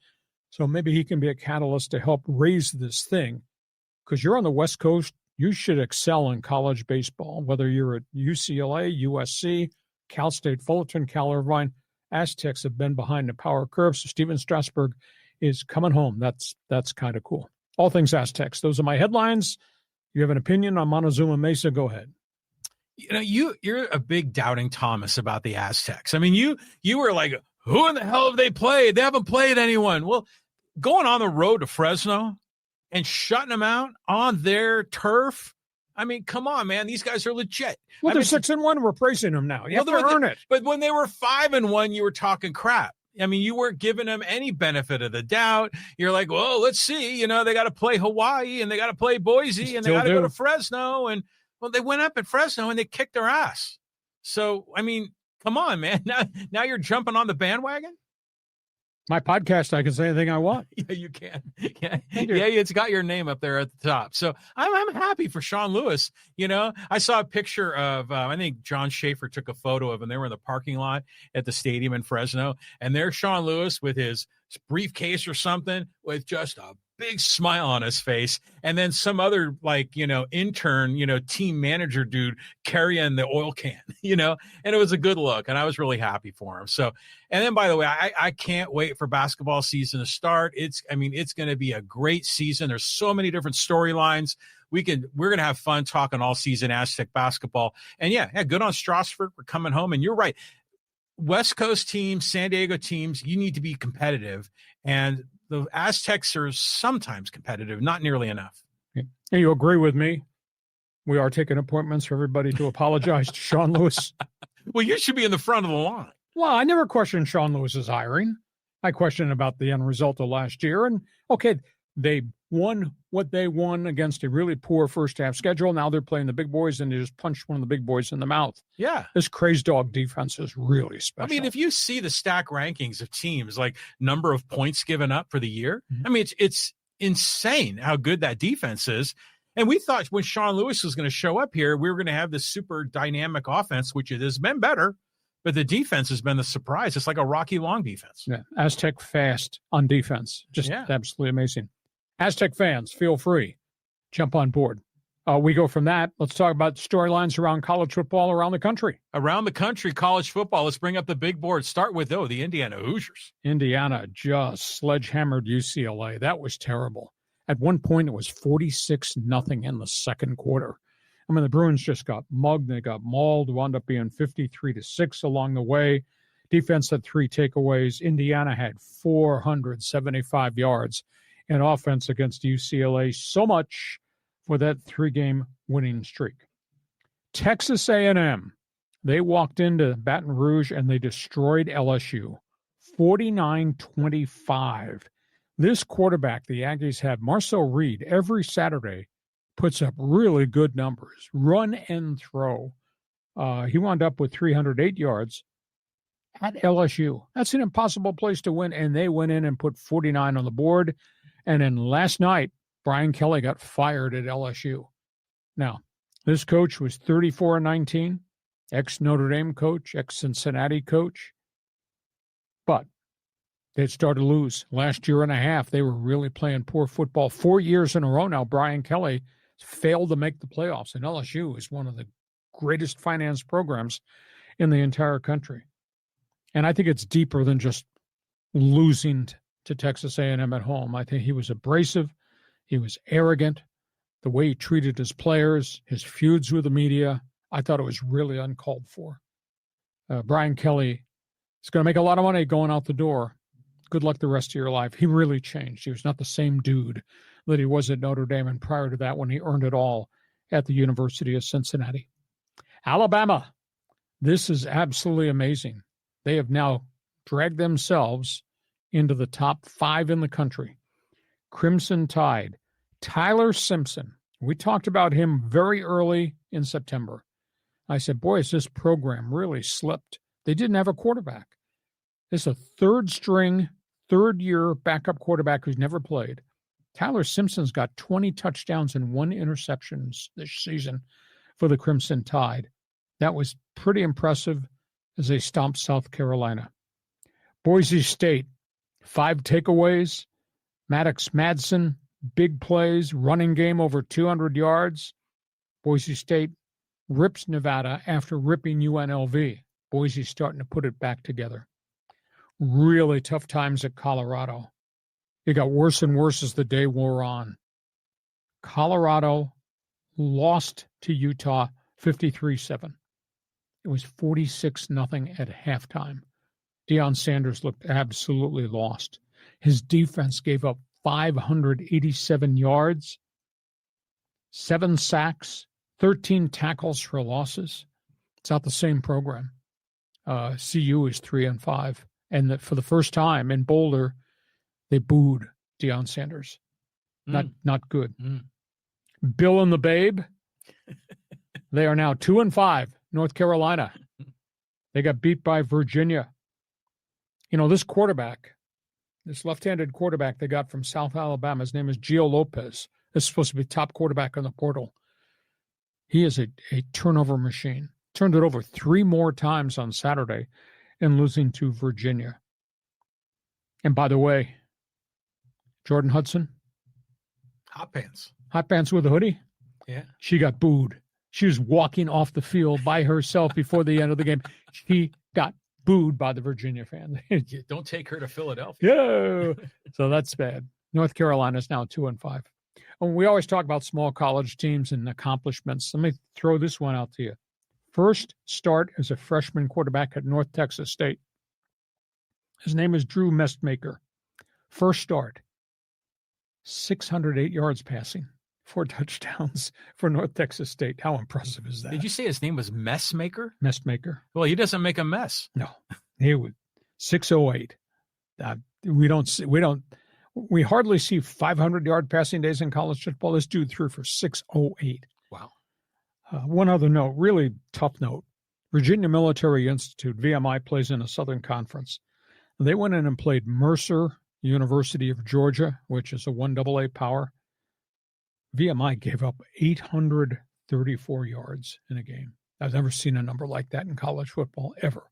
So maybe he can be a catalyst to help raise this thing. Because you're on the West Coast, you should excel in college baseball, whether you're at UCLA, USC, Cal State Fullerton, Cal Irvine. Aztecs have been behind the power curve, so Steven Strasburg is coming home. That's kind of cool. All things Aztecs. Those are my headlines. You have an opinion on Montezuma Mesa? Go ahead. You know, you're a big doubting Thomas about the Aztecs. I mean, you were like, who in the hell have they played? They haven't played anyone. Well, going on the road to Fresno and shutting them out on their turf. I mean, come on, man. These guys are legit. Well, they're 6-1. We're praising them now. You have to earn it. But when they were 5-1, you were talking crap. I mean, you weren't giving them any benefit of the doubt. You're like, well, let's see. You know, they got to play Hawaii and they got to play Boise and they got to go to Fresno. And, well, they went up at Fresno and they kicked their ass. So, I mean, come on, man. Now you're jumping on the bandwagon? My podcast, I can say anything I want. Yeah, you can. Yeah, it's got your name up there at the top. So I'm happy for Sean Lewis. You know, I saw a picture of, I think John Schaefer took a photo of him. They were in the parking lot at the stadium in Fresno. And there's Sean Lewis with his briefcase or something with just a big smile on his face. And then some other, like, you know, intern, you know, team manager dude carrying the oil can, you know, and it was a good look. And I was really happy for him. So, and then, by the way, I can't wait for basketball season to start. It's going to be a great season. There's so many different storylines. We're going to have fun talking all season Aztec basketball. And yeah, good on Strasburg for coming home. And you're right. West Coast teams, San Diego teams, you need to be competitive. And the Aztecs are sometimes competitive, not nearly enough. And you agree with me? We are taking appointments for everybody to apologize to Sean Lewis. Well, you should be in the front of the line. Well, I never questioned Sean Lewis's hiring. I questioned about the end result of last year. And, okay, they won what they won against a really poor first-half schedule. Now they're playing the big boys, and they just punched one of the big boys in the mouth. Yeah. This crazed dog defense is really special. I mean, if you see the stack rankings of teams, like number of points given up for the year, I mean, it's insane how good that defense is. And we thought when Sean Lewis was going to show up here, we were going to have this super dynamic offense, which it has been better. But the defense has been the surprise. It's like a Rocky Long defense. Yeah, Aztec fast on defense. Just absolutely amazing. Aztec fans, feel free. Jump on board. We go from that. Let's talk about storylines around college football around the country. Around the country, college football. Let's bring up the big board. Start with, the Indiana Hoosiers. Indiana just sledgehammered UCLA. That was terrible. At one point, it was 46-0 in the second quarter. I mean, the Bruins just got mugged. They got mauled. It wound up being 53-6 along the way. Defense had 3 takeaways. Indiana had 475 yards in offense against UCLA. So much for that 3-game winning streak. Texas A&M, they walked into Baton Rouge and they destroyed LSU, 49-25. This quarterback the Aggies have, Marcel Reed, every Saturday puts up really good numbers, run and throw. He wound up with 308 yards at LSU. That's an impossible place to win, and they went in and put 49 on the board. And then last night, Brian Kelly got fired at LSU. Now, this coach was 34-19, ex-Notre Dame coach, ex-Cincinnati coach. But they started to lose. Last year and a half, they were really playing poor football. 4 years in a row now, Brian Kelly failed to make the playoffs, and LSU is one of the greatest finance programs in the entire country. And I think it's deeper than just losing to Texas A&M at home. I think he was abrasive. He was arrogant. The way he treated his players, his feuds with the media, I thought it was really uncalled for. Brian Kelly is going to make a lot of money going out the door. Good luck the rest of your life. He really changed. He was not the same dude that he was at Notre Dame, and prior to that when he earned it all at the University of Cincinnati. Alabama, this is absolutely amazing. They have now dragged themselves into the top 5 in the country. Crimson Tide, Tyler Simpson. We talked about him very early in September. I said, boy, has this program really slipped. They didn't have a quarterback. This is a third-string, third-year backup quarterback who's never played. Tyler Simpson's got 20 touchdowns and 1 interception this season for the Crimson Tide. That was pretty impressive as they stomped South Carolina. Boise State, 5 takeaways. Maddox Madsen, big plays, running game over 200 yards. Boise State rips Nevada after ripping UNLV. Boise's starting to put it back together. Really tough times at Colorado. It got worse and worse as the day wore on. Colorado lost to Utah 53-7. It was 46-0 at halftime. Deion Sanders looked absolutely lost. His defense gave up 587 yards, 7 sacks, 13 tackles for losses. It's not the same program. CU is 3-5. And for the first time in Boulder, they booed Deion Sanders. Not good. Bill and the Babe, they are now 2-5. North Carolina. They got beat by Virginia. You know, this quarterback, this left-handed quarterback they got from South Alabama, his name is Gio Lopez. This is supposed to be top quarterback on the portal. He is a turnover machine. Turned it over 3 more times on Saturday in losing to Virginia. And by the way, Jordan Hudson. Hot pants. Hot pants with a hoodie. Yeah. She got booed. She was walking off the field by herself before the end of the game. She got booed by the Virginia fans. Don't take her to Philadelphia. Yeah. So that's bad. North Carolina is now 2-5. And we always talk about small college teams and accomplishments. Let me throw this one out to you. First start as a freshman quarterback at North Texas State. His name is Drew Mestmaker. First start, 608 yards passing, 4 touchdowns for North Texas State. How impressive is that? Did you say his name was Messmaker? Mestmaker. Well, he doesn't make a mess. No, he would 608. We hardly see 500-yard passing days in college football. This dude threw for 608. Wow. One other note, really tough note. Virginia Military Institute, VMI, plays in a Southern Conference. They went in and played Mercer University of Georgia, which is a 1AA power. VMI gave up 834 yards in a game. I've never seen a number like that in college football, ever.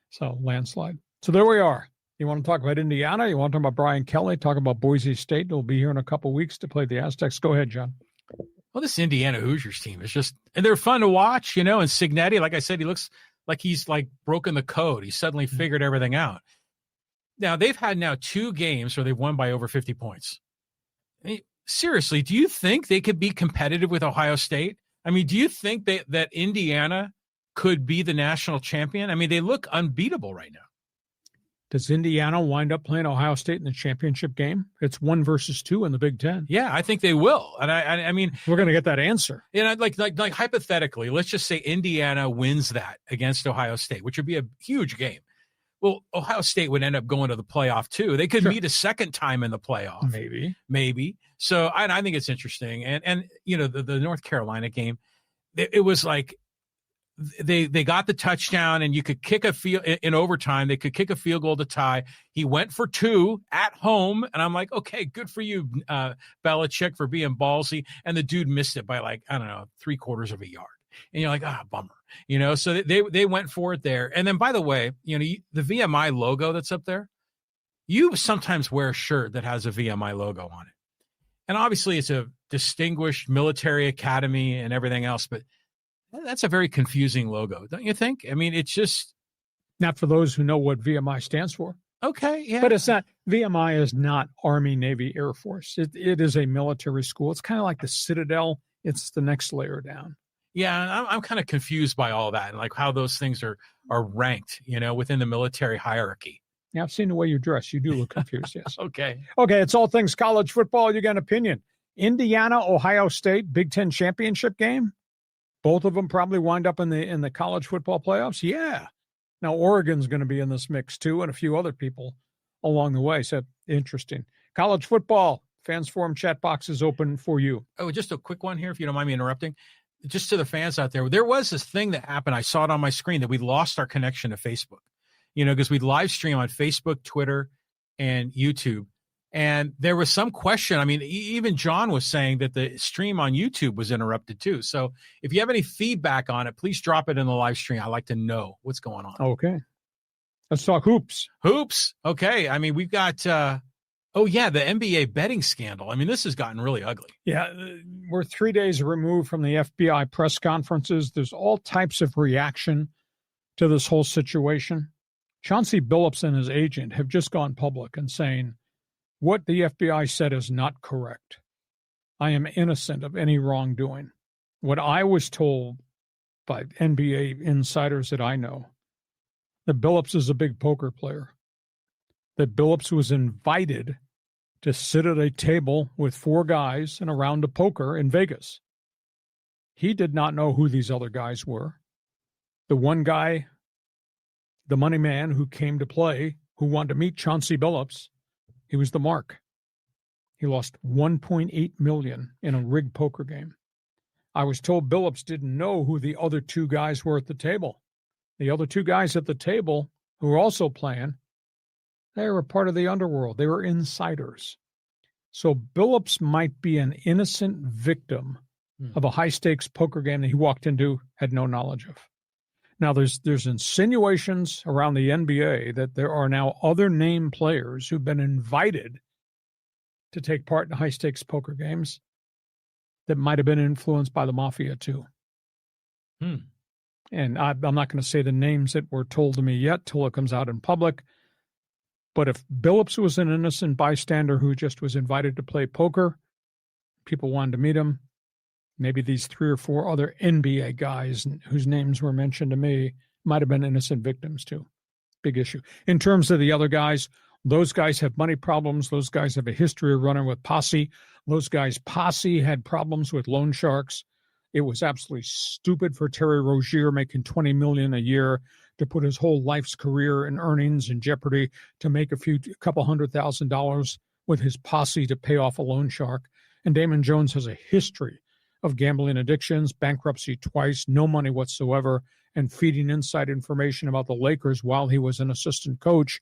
So, landslide. So there we are. You want to talk about Indiana? You want to talk about Brian Kelly? Talk about Boise State? They'll be here in a couple of weeks to play the Aztecs. Go ahead, John. Well, this Indiana Hoosiers team is just, and they're fun to watch, and Signetti, like I said, he looks like he's like broken the code. He suddenly figured everything out. Now, they've had now 2 games where they've won by over 50 points. I mean, seriously, do you think they could be competitive with Ohio State? I mean, do you think that Indiana could be the national champion? I mean, they look unbeatable right now. Does Indiana wind up playing Ohio State in the championship game? It's 1 versus 2 in the Big Ten. Yeah, I think they will. And I mean, we're going to get that answer. And I'd like hypothetically, let's just say Indiana wins that against Ohio State, which would be a huge game. Well, Ohio State would end up going to the playoff too. They could meet a second time in the playoff. Maybe. So I think it's interesting. And the North Carolina game, it was like, they got the touchdown, and you could kick in overtime. They could kick a field goal to tie. He went for 2 at home, and I'm like, okay, good for you, Belichick, for being ballsy. And the dude missed it by 3/4 of a yard, and you're like, bummer, So they went for it there. And then, by the way, the VMI logo that's up there, you sometimes wear a shirt that has a VMI logo on it, and obviously it's a distinguished military academy and everything else, but that's a very confusing logo, don't you think? I mean, it's just not for those who know what VMI stands for. Okay, yeah. But it's not, VMI is not Army, Navy, Air Force. It is a military school. It's kind of like the Citadel. It's the next layer down. Yeah, I'm kind of confused by all that and like how those things are ranked, within the military hierarchy. Yeah, I've seen the way you dress. You do look confused, yes. Okay, it's all things college football. You got an opinion. Indiana, Ohio State, Big Ten championship game. Both of them probably wind up in the college football playoffs. Yeah. Now Oregon's going to be in this mix too, and a few other people along the way. So interesting. College football fans forum chat box is open for you. Oh, just a quick one here, if you don't mind me interrupting. Just to the fans out there was this thing that happened. I saw it on my screen that we lost our connection to Facebook. Because we'd live stream on Facebook, Twitter, and YouTube. And there was some question. I mean, even John was saying that the stream on YouTube was interrupted too. So if you have any feedback on it, please drop it in the live stream. I'd like to know what's going on. Okay. Let's talk hoops. Hoops. Okay. I mean, we've got, the NBA betting scandal. I mean, this has gotten really ugly. Yeah. We're 3 days removed from the FBI press conferences. There's all types of reaction to this whole situation. Chauncey Billups and his agent have just gone public and saying, what the FBI said is not correct. I am innocent of any wrongdoing. What I was told by NBA insiders that I know, that Billups is a big poker player, that Billups was invited to sit at a table with 4 guys in a round of poker in Vegas. He did not know who these other guys were. The one guy, the money man who came to play, who wanted to meet Chauncey Billups, he was the mark. He lost $1.8 million in a rigged poker game. I was told Billups didn't know who the other 2 guys were at the table. The other 2 guys at the table who were also playing, they were part of the underworld. They were insiders. So Billups might be an innocent victim of a high-stakes poker game that he walked into, had no knowledge of. Now, there's insinuations around the NBA that there are now other named players who've been invited to take part in high-stakes poker games that might have been influenced by the mafia, too. And I'm not going to say the names that were told to me yet till it comes out in public. But if Billups was an innocent bystander who just was invited to play poker, people wanted to meet him, maybe these 3 or 4 other NBA guys whose names were mentioned to me might have been innocent victims too. Big issue. In terms of the other guys, those guys have money problems. Those guys have a history of running with posse. Those guys' posse had problems with loan sharks. It was absolutely stupid for Terry Rozier, making $20 million a year, to put his whole life's career and earnings in jeopardy to make a couple $100,000 with his posse to pay off a loan shark. And Damon Jones has a history of gambling addictions, bankruptcy twice, no money whatsoever, and feeding inside information about the Lakers while he was an assistant coach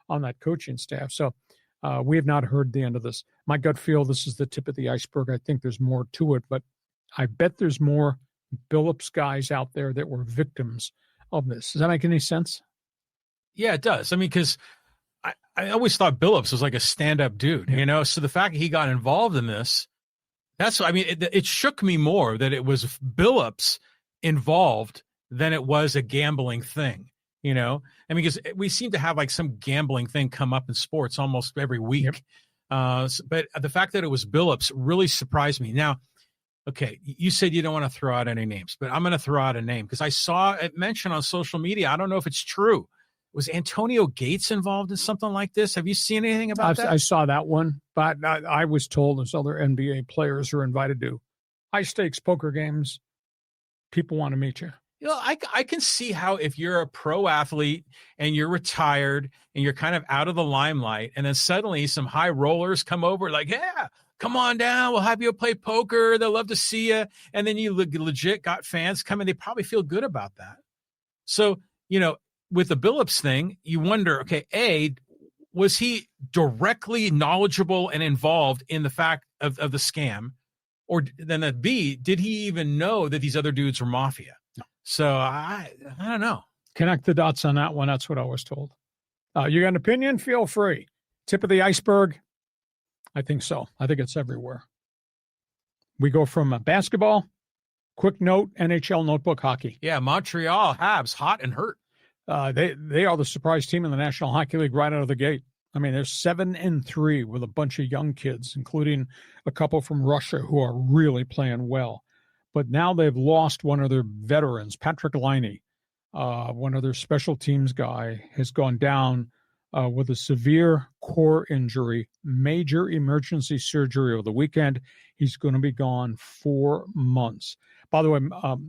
on that coaching staff. So we have not heard the end of this. My gut feel this is the tip of the iceberg. I think there's more to it, but I bet there's more Billups guys out there that were victims of this. Does that make any sense? Yeah, it does. I mean, because I always thought Billups was like a stand-up dude, So the fact that he got involved in this, It shook me more that it was Billups involved than it was a gambling thing, because we seem to have like some gambling thing come up in sports almost every week. Yep. But the fact that it was Billups really surprised me. Now, okay, you said you don't want to throw out any names, but I'm going to throw out a name because I saw it mentioned on social media. I don't know if it's true. Was Antonio Gates involved in something like this? Have you seen anything about that? I saw that one, but I was told there's other NBA players who are invited to high-stakes poker games. People want to meet you. I can see how if you're a pro athlete and you're retired and you're kind of out of the limelight, and then suddenly some high rollers come over like, yeah, come on down. We'll have you play poker. They'll love to see you. And then you legit got fans coming. They probably feel good about that. So, with the Billups thing, you wonder, okay, A, was he directly knowledgeable and involved in the fact of the scam? Or then B, did he even know that these other dudes were mafia? No. So I don't know. Connect the dots on that one. That's what I was told. You got an opinion? Feel free. Tip of the iceberg? I think so. I think it's everywhere. We go from basketball, quick note, NHL notebook hockey. Yeah, Montreal Habs, hot and hurt. They are the surprise team in the National Hockey League right out of the gate. I mean, they're 7-3 with a bunch of young kids, including a couple from Russia who are really playing well. But now they've lost one of their veterans, Patrick Laine, one of their special teams guy, has gone down with a severe core injury, major emergency surgery over the weekend. He's going to be gone 4 months. By the way,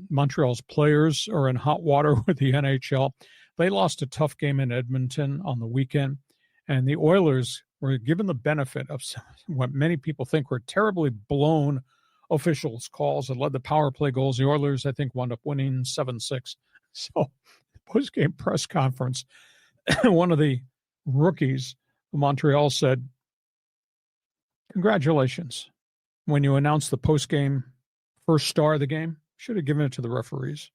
Montreal's players are in hot water with the NHL. They lost a tough game in Edmonton on the weekend, and the Oilers were given the benefit of what many people think were terribly blown officials' calls that led to power play goals. The Oilers, I think, wound up winning 7-6. So, post-game press conference, one of the rookies of Montreal said, "Congratulations. When you announced the post-game first star of the game, should have given it to the referees."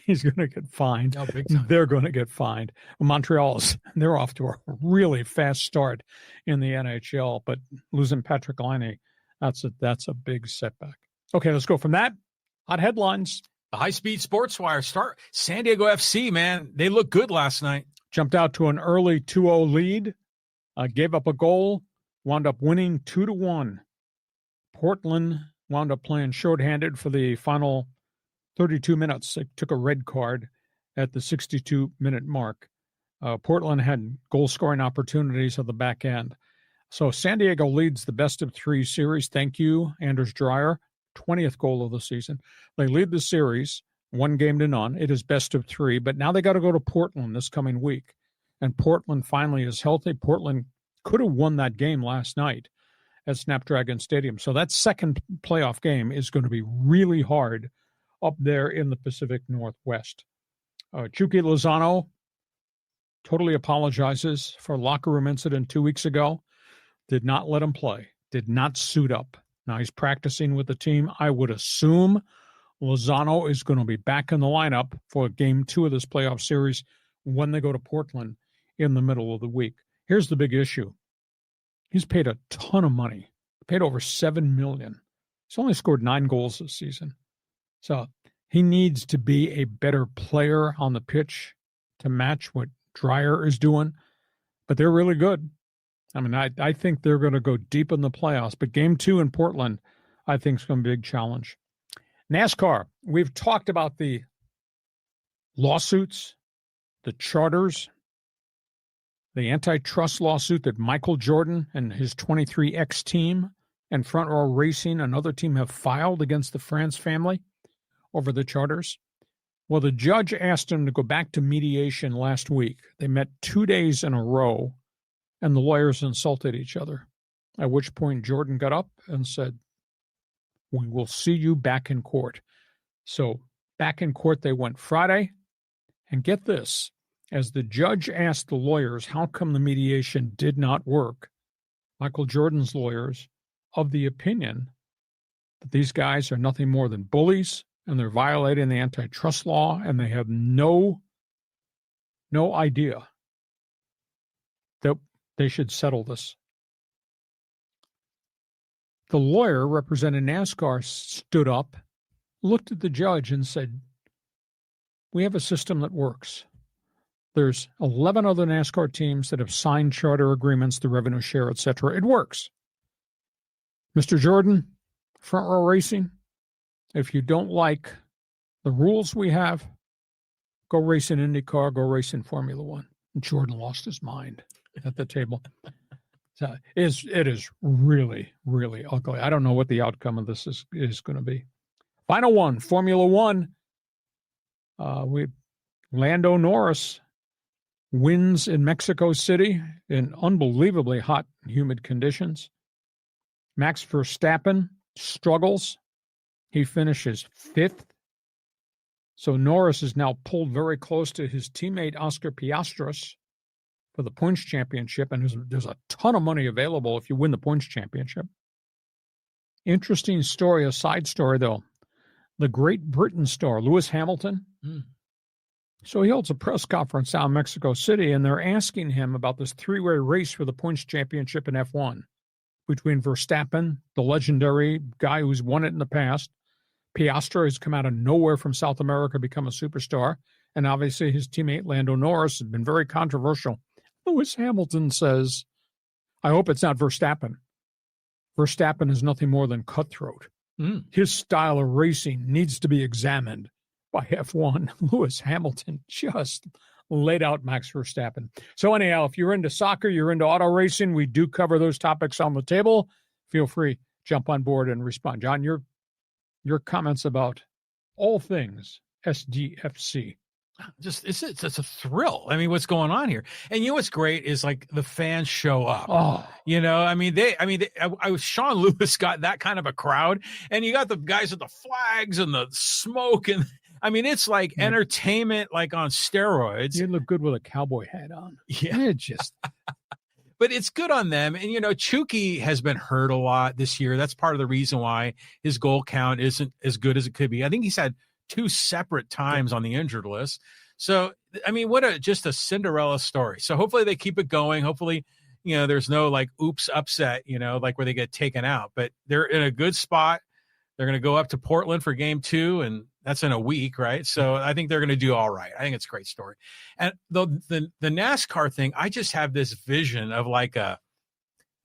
He's going to get fined. Oh, big time. They're going to get fined. They're off to a really fast start in the NHL, but losing Patrick Laine, that's a big setback. Okay, let's go from that. Hot headlines. The high-speed sports wire start. San Diego FC, man, they looked good last night. Jumped out to an early 2-0 lead, gave up a goal, wound up winning 2-1. Portland wound up playing shorthanded for the final 32 minutes. They took a red card at the 62-minute mark. Portland had goal-scoring opportunities at the back end. So San Diego leads the best-of-3 series. Thank you, Anders Dreyer, 20th goal of the season. They lead the series 1-0. It is best-of-3, but now they got to go to Portland this coming week. And Portland finally is healthy. Portland could have won that game last night at Snapdragon Stadium. So that second playoff game is going to be really hard up there in the Pacific Northwest. Chucky Lozano totally apologizes for a locker room incident 2 weeks ago. Did not let him play. Did not suit up. Now he's practicing with the team. I would assume Lozano is going to be back in the lineup for Game 2 of this playoff series when they go to Portland in the middle of the week. Here's the big issue. He's paid a ton of money. Paid over $7 million. He's only scored 9 goals this season. So he needs to be a better player on the pitch to match what Dreyer is doing. But they're really good. I mean, I think they're going to go deep in the playoffs. But Game 2 in Portland, I think, is going to be a big challenge. NASCAR, we've talked about the lawsuits, the charters, the antitrust lawsuit that Michael Jordan and his 23X team and Front Row Racing, another team, have filed against the France family over the charters. Well, the judge asked him to go back to mediation last week. They met 2 days in a row, and the lawyers insulted each other, at which point Jordan got up and said, "We will see you back in court." So back in court they went Friday. And get this, as the judge asked the lawyers how come the mediation did not work, Michael Jordan's lawyers of the opinion that these guys are nothing more than bullies and they're violating the antitrust law and they have no idea that they should settle this. The lawyer representing NASCAR stood up, looked at the judge, and said, we have a system that works. There's 11 other NASCAR teams that have signed charter agreements, the revenue share, etc. It works. Mr. Jordan, front row racing, if you don't like the rules we have, go race in IndyCar, go race in Formula One. And Jordan lost his mind at the table. So it is really, really ugly. I don't know what the outcome of this is going to be. Final one, Formula One. Lando Norris wins in Mexico City in unbelievably hot, humid conditions. Max Verstappen struggles. He finishes 5th. So Norris is now pulled very close to his teammate Oscar Piastris for the points championship, and there's a ton of money available if you win the points championship. Interesting story, a side story, though. The Great Britain star, Lewis Hamilton. So he holds a press conference out in Mexico City, and they're asking him about this three-way race for the points championship in F1 between Verstappen, the legendary guy who's won it in the past. Piastri has come out of nowhere from South America, become a superstar, and obviously his teammate Lando Norris has been very controversial. Lewis Hamilton says, I hope it's not Verstappen. Verstappen is nothing more than cutthroat. His style of racing needs to be examined by F1. Lewis Hamilton just laid out Max Verstappen. So anyhow, if you're into soccer, you're into auto racing, we do cover those topics on the table. Feel free, jump on board and respond. John, your comments about all things SDFC. Just it's a thrill. I mean, what's going on here? And you know what's great is like the fans show up. Oh, you know, I was Sean Lewis got that kind of a crowd, and you got the guys with the flags and the smoke, and I mean, it's like entertainment, like on steroids. You look good with a cowboy hat on. Yeah, it just. But it's good on them. And, you know, Chucky has been hurt a lot this year. That's part of the reason why his goal count isn't as good as it could be. I think he's had 2 separate times on the injured list. So, I mean, just a Cinderella story. So hopefully they keep it going. Hopefully, you know, there's no like oops upset, you know, like where they get taken out. But they're in a good spot. They're going to go up to Portland for game 2, and that's in a week, right? So I think they're going to do all right. I think it's a great story. And the NASCAR thing, I just have this vision of like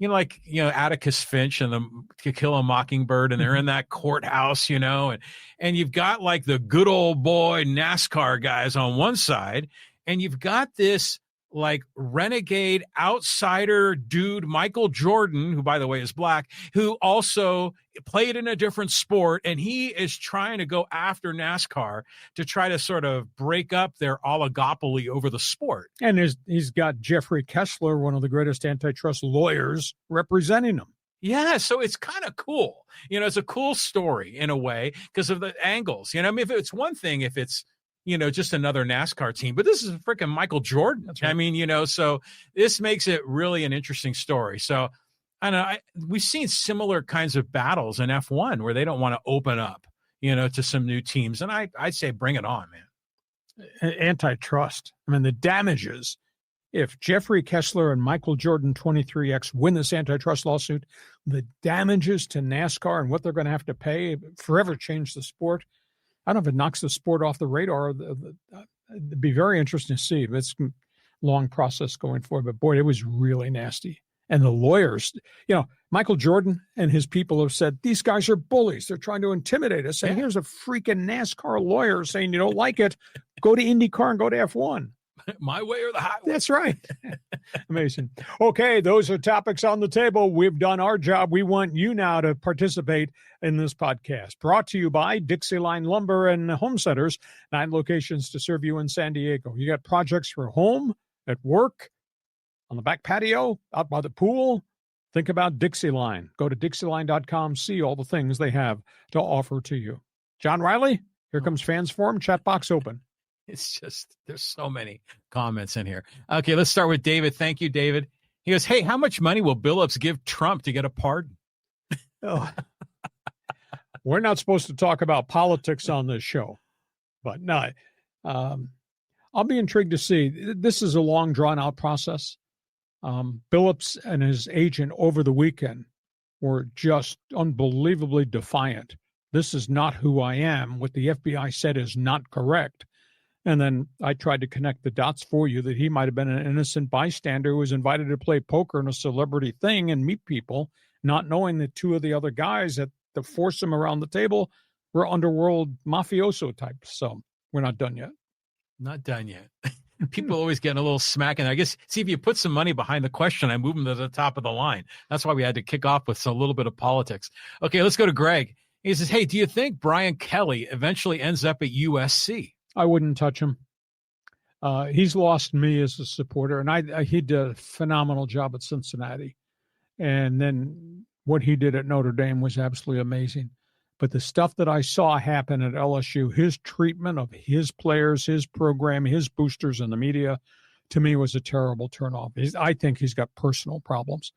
Atticus Finch and the To Kill a Mockingbird, and they're in that courthouse, you know, and you've got like the good old boy NASCAR guys on one side, and you've got this like renegade outsider dude, Michael Jordan, who by the way is black, who also played in a different sport. And he is trying to go after NASCAR to try to sort of break up their oligopoly over the sport. And he's got Jeffrey Kessler, one of the greatest antitrust lawyers, representing him. Yeah, so it's kind of cool. You know, it's a cool story in a way because of the angles. You know, I mean, if it's one thing, if it's, you know, just another NASCAR team, but this is freaking Michael Jordan. That's right. I mean, you know, so this makes it really an interesting story. So I don't know, we've seen similar kinds of battles in F1 where they don't want to open up, you know, to some new teams. And I'd say bring it on, man. Antitrust. I mean, the damages, if Jeffrey Kessler and Michael Jordan 23X win this antitrust lawsuit, the damages to NASCAR and what they're going to have to pay forever change the sport. I don't know if it knocks the sport off the radar. It'd be very interesting to see. It's a long process going forward. But, boy, it was really nasty. And the lawyers, you know, Michael Jordan and his people have said, these guys are bullies. They're trying to intimidate us. And here's a freaking NASCAR lawyer saying you don't like it. Go to IndyCar and go to F1. My way or the highway. That's right. Amazing. Okay, those are topics on the table. We've done our job. We want you now to participate in this podcast. Brought to you by DIXIELINE Lumber and Home Centers, 9 locations to serve you in San Diego. You got projects for home, at work, on the back patio, out by the pool. Think about DIXIELINE. Go to DIXIELINE.com, see all the things they have to offer to you. John Riley, here comes Fans Forum, chat box open. It's just, there's so many comments in here. Okay, let's start with David. Thank you, David. He goes, hey, how much money will Billups give Trump to get a pardon? Oh. We're not supposed to talk about politics on this show, but no, I'll be intrigued to see. This is a long, drawn-out process. Billups and his agent over the weekend were just unbelievably defiant. This is not who I am. What the FBI said is not correct. And then I tried to connect the dots for you that he might have been an innocent bystander who was invited to play poker in a celebrity thing and meet people, not knowing that two of the other guys that to force him around the table were underworld mafioso types. So we're not done yet. Not done yet. People always getting a little smacking. I guess, see, if you put some money behind the question, I move them to the top of the line. That's why we had to kick off with a little bit of politics. Okay, let's go to Greg. He says, hey, do you think Brian Kelly eventually ends up at USC? I wouldn't touch him. He's lost me as a supporter, and he did a phenomenal job at Cincinnati. And then what he did at Notre Dame was absolutely amazing. But the stuff that I saw happen at LSU, his treatment of his players, his program, his boosters in the media, to me was a terrible turnoff. I think he's got personal problems.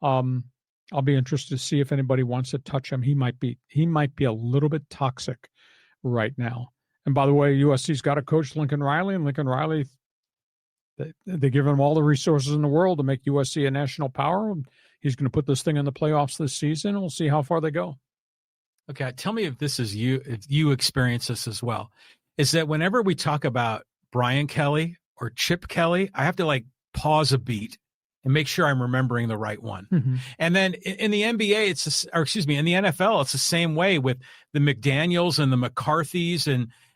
I'll be interested to see if anybody wants to touch him. He might be a little bit toxic right now. And by the way, USC's got a coach, Lincoln Riley, and Lincoln Riley, they give him all the resources in the world to make USC a national power. He's going to put this thing in the playoffs this season. We'll see how far they go. Okay, tell me if this is if you experience this as well. Is that whenever we talk about Brian Kelly or Chip Kelly, I have to pause a beat and make sure I'm remembering the right one. Mm-hmm. And then in the NBA, in the NFL, it's the same way with the McDaniels and the McCarthys,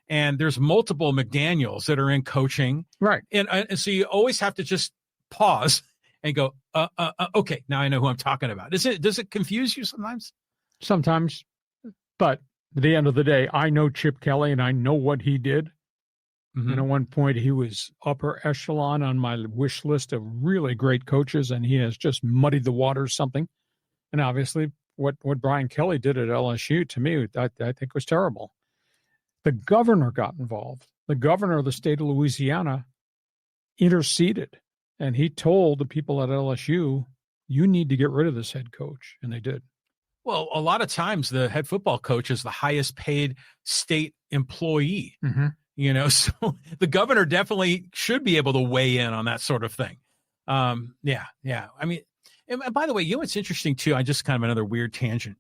and there's multiple McDaniels that are in coaching. Right. And so you always have to just pause and go, okay, now I know who I'm talking about. Does it confuse you sometimes? Sometimes. But at the end of the day, I know Chip Kelly and I know what he did. Mm-hmm. And at one point, he was upper echelon on my wish list of really great coaches, and he has just muddied the waters something. And obviously, what Brian Kelly did at LSU, to me, I think was terrible. The governor got involved. The governor of the state of Louisiana interceded, and he told the people at LSU, you need to get rid of this head coach, and they did. Well, a lot of times the head football coach is the highest paid state employee, mm-hmm. So the governor definitely should be able to weigh in on that sort of thing. Yeah. I mean, and by the way, what's interesting too, I just kind of another weird tangent.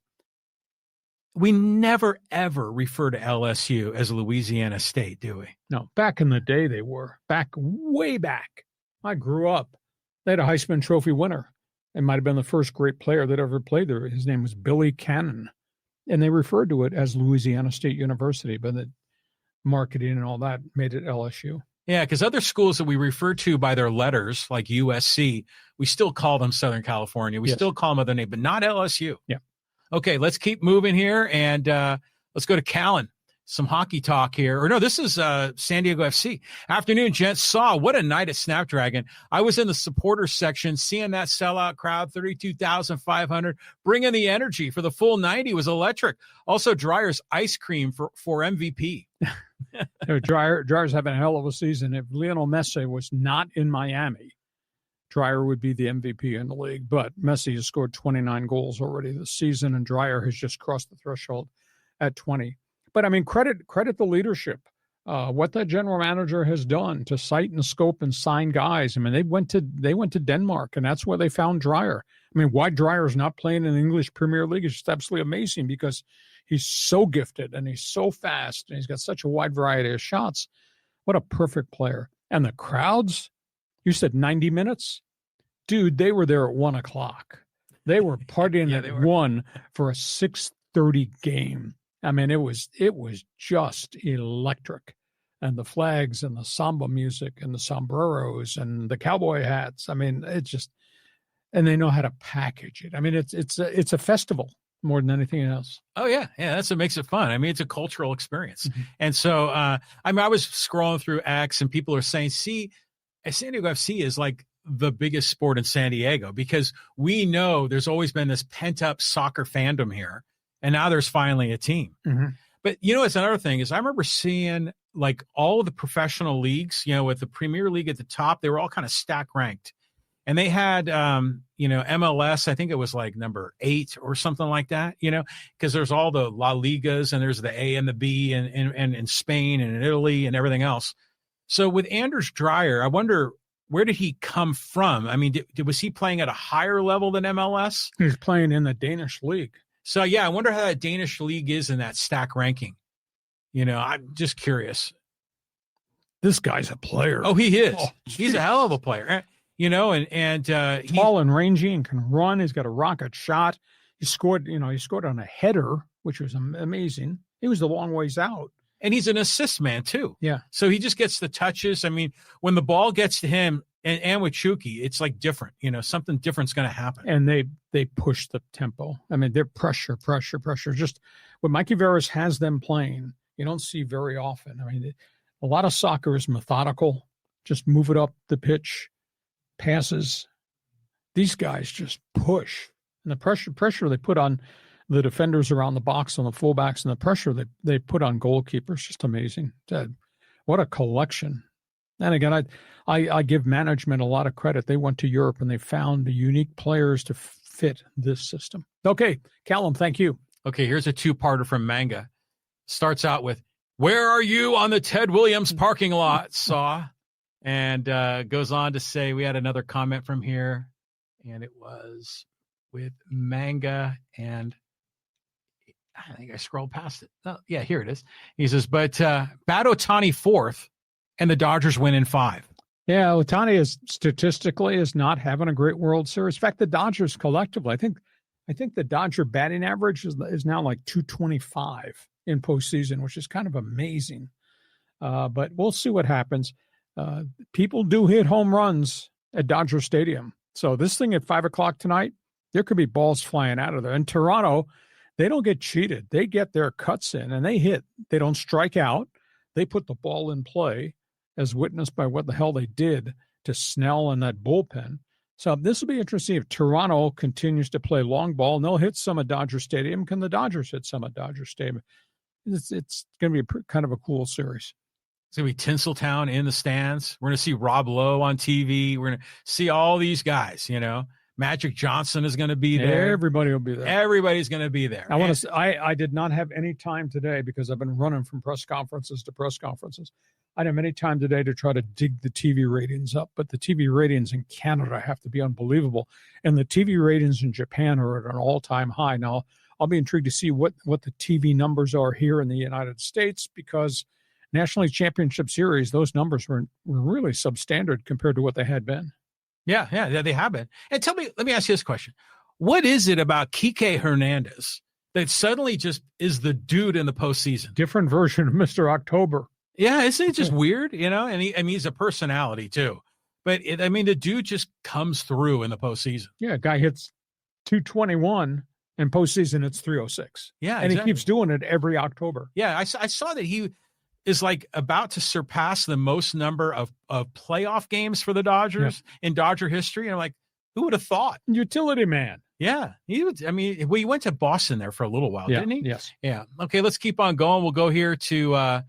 We never, ever refer to LSU as Louisiana State, do we? No, back in the day they were. Way back. I grew up. They had a Heisman Trophy winner. It might have been the first great player that ever played there. His name was Billy Cannon. And they referred to it as Louisiana State University, but the marketing and all that made it LSU. Yeah, because other schools that we refer to by their letters, like USC, we still call them Southern California. We still call them other names, but not LSU. Yeah. Okay, let's keep moving here, and let's go to Callan. Some hockey talk here. Or no, this is San Diego FC. Afternoon, gents. What a night at Snapdragon. I was in the supporters section, seeing that sellout crowd, 32,500, bringing the energy for the full 90 was electric. Also, Dreyer's ice cream for MVP. Dreyer's having a hell of a season. If Lionel Messi was not in Miami, Dreyer would be the MVP in the league. But Messi has scored 29 goals already this season, and Dreyer has just crossed the threshold at 20. But I mean, credit the leadership. What the general manager has done to sight and scope and sign guys. I mean, they went to Denmark, and that's where they found Dreyer. I mean, why Dreyer is not playing in the English Premier League is just absolutely amazing because he's so gifted and he's so fast and he's got such a wide variety of shots. What a perfect player! And the crowds. You said 90 minutes, dude. They were there at 1:00. They were partying at 1 for a 6:30 game. I mean, it was just electric, and the flags and the samba music and the sombreros and the cowboy hats. I mean, and they know how to package it. I mean, it's a festival more than anything else. Oh yeah, that's what makes it fun. I mean, it's a cultural experience. Mm-hmm. And so, I was scrolling through X, and people are saying, "See, San Diego FC is like the biggest sport in San Diego," because we know there's always been this pent up soccer fandom here. And now there's finally a team. Mm-hmm. But, it's another thing is I remember seeing all of the professional leagues, with the Premier League at the top, they were all kind of stack ranked. And they had, MLS, I think it was number 8 or something like that, because there's all the La Ligas and there's the A and the B and in Spain and in Italy and everything else. So with Anders Dreyer, I wonder where did he come from? I mean, was he playing at a higher level than MLS? He was playing in the Danish league. So, yeah, I wonder how that Danish league is in that stack ranking. I'm just curious. This guy's a player. Oh, he is. Oh, he's a hell of a player. And tall and rangy and can run. He's got a rocket shot. He scored on a header, which was amazing. He was a long ways out. And he's an assist man, too. Yeah. So he just gets the touches. I mean, when the ball gets to him and with Chucky, it's like different. Something different's going to happen. And they push the tempo. I mean, they're pressure. Just what Mikey Veras has them playing, you don't see very often. I mean, a lot of soccer is methodical. Just move it up the pitch, passes. These guys just push. And the pressure they put on the defenders around the box, on the fullbacks, and the pressure that they put on goalkeepers, just amazing. What a collection. And again, I give management a lot of credit. They went to Europe and they found the unique players to fit this system. Okay, Callum, thank you. Okay, here's a two-parter from Manga. Starts out with, "Where are you on the Ted Williams parking lot, Saw?" And goes on to say, we had another comment from here, and it was with Manga, and I think I scrolled past it. Oh, yeah, here it is. He says, but bat Ohtani fourth, and the Dodgers win in 5. Yeah, Ohtani is not having a great World Series. In fact, the Dodgers collectively, I think the Dodger batting average is now like 225 in postseason, which is kind of amazing. But we'll see what happens. People do hit home runs at Dodger Stadium. So this thing at 5:00 tonight, there could be balls flying out of there. In Toronto, they don't get cheated. They get their cuts in and they hit. They don't strike out. They put the ball in play, as witnessed by what the hell they did to Snell and that bullpen. So this will be interesting if Toronto continues to play long ball and they'll hit some at Dodger Stadium. Can the Dodgers hit some at Dodger Stadium? It's going to be kind of a cool series. It's going to be Tinseltown in the stands. We're going to see Rob Lowe on TV. We're going to see all these guys, Magic Johnson is going to be there. Everybody will be there. Everybody's going to be there. I did not have any time today because I've been running from press conferences to press conferences. I didn't have any time today to try to dig the TV ratings up, but the TV ratings in Canada have to be unbelievable. And the TV ratings in Japan are at an all-time high. Now, I'll be intrigued to see what the TV numbers are here in the United States because National League Championship Series, those numbers were really substandard compared to what they had been. Yeah, they have been. And let me ask you this question. What is it about Kike Hernandez that suddenly just is the dude in the postseason? Different version of Mr. October. Yeah, isn't it just weird, And he's a personality too. But the dude just comes through in the postseason. Yeah, guy hits 221 and postseason it's 306. Yeah, and exactly. He keeps doing it every October. Yeah, I saw that he is like about to surpass the most number of playoff games for the Dodgers in Dodger history. And I'm like, who would have thought? Utility man. Yeah, he would. I mean, he went to Boston there for a little while, didn't he? Yes. Yeah. Okay, let's keep on going. We'll go here to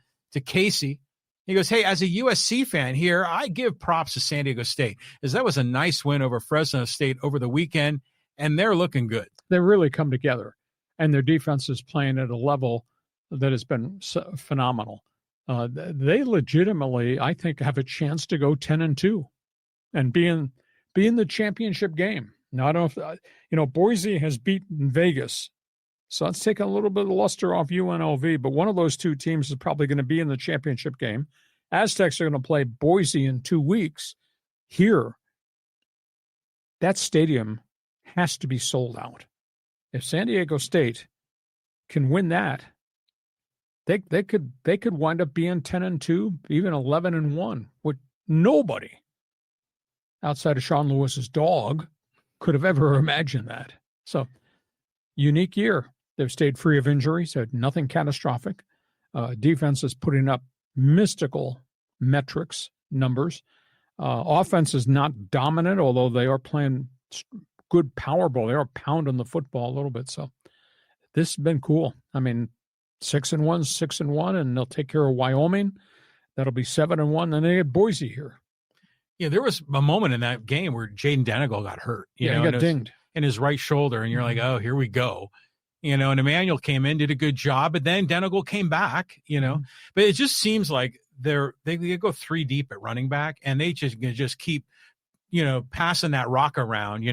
Casey. He goes, hey, as a USC fan here, I give props to San Diego State, as that was a nice win over Fresno State over the weekend, and they're looking good. They really come together, and their defense is playing at a level that has been phenomenal. They legitimately, I think, have a chance to go 10-2 and be in the championship game. Now, I don't know if, Boise has beaten Vegas, so that's taking a little bit of luster off UNLV, but one of those two teams is probably going to be in the championship game. Aztecs are going to play Boise in 2 weeks. Here, that stadium has to be sold out. If San Diego State can win that, they could wind up being 10-2, even 11-1, with nobody outside of Sean Lewis's dog could have ever imagined that. So, unique year. They've stayed free of injuries, had nothing catastrophic. Defense is putting up mystical metrics, numbers. Offense is not dominant, although they are playing good power ball. They are pounding the football a little bit. So this has been cool. I mean, 6-1, 6-1, and they'll take care of Wyoming. That'll be 7-1. Then they get Boise here. Yeah, there was a moment in that game where Jaden Donegal got hurt. He got dinged in his right shoulder, and you're like, oh, here we go. And Emmanuel came in, did a good job, but then Donegal came back, But it just seems like they go 3 deep at running back, and they just keep, passing that rock around,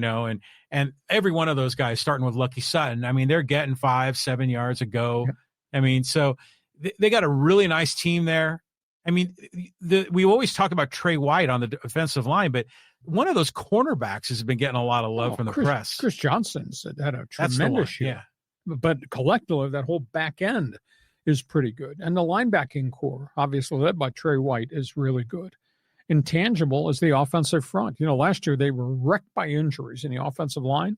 and every one of those guys, starting with Lucky Sutton, I mean, they're getting 5-7 yards a go. Yep. I mean, so they got a really nice team there. I mean, we always talk about Trey White on the defensive line, but one of those cornerbacks has been getting a lot of love from the press. Chris Johnson's had a tremendous year. Yeah. But collectively, that whole back end is pretty good. And the linebacking core, obviously led by Trey White, is really good. Intangible is the offensive front. Last year they were wrecked by injuries in the offensive line,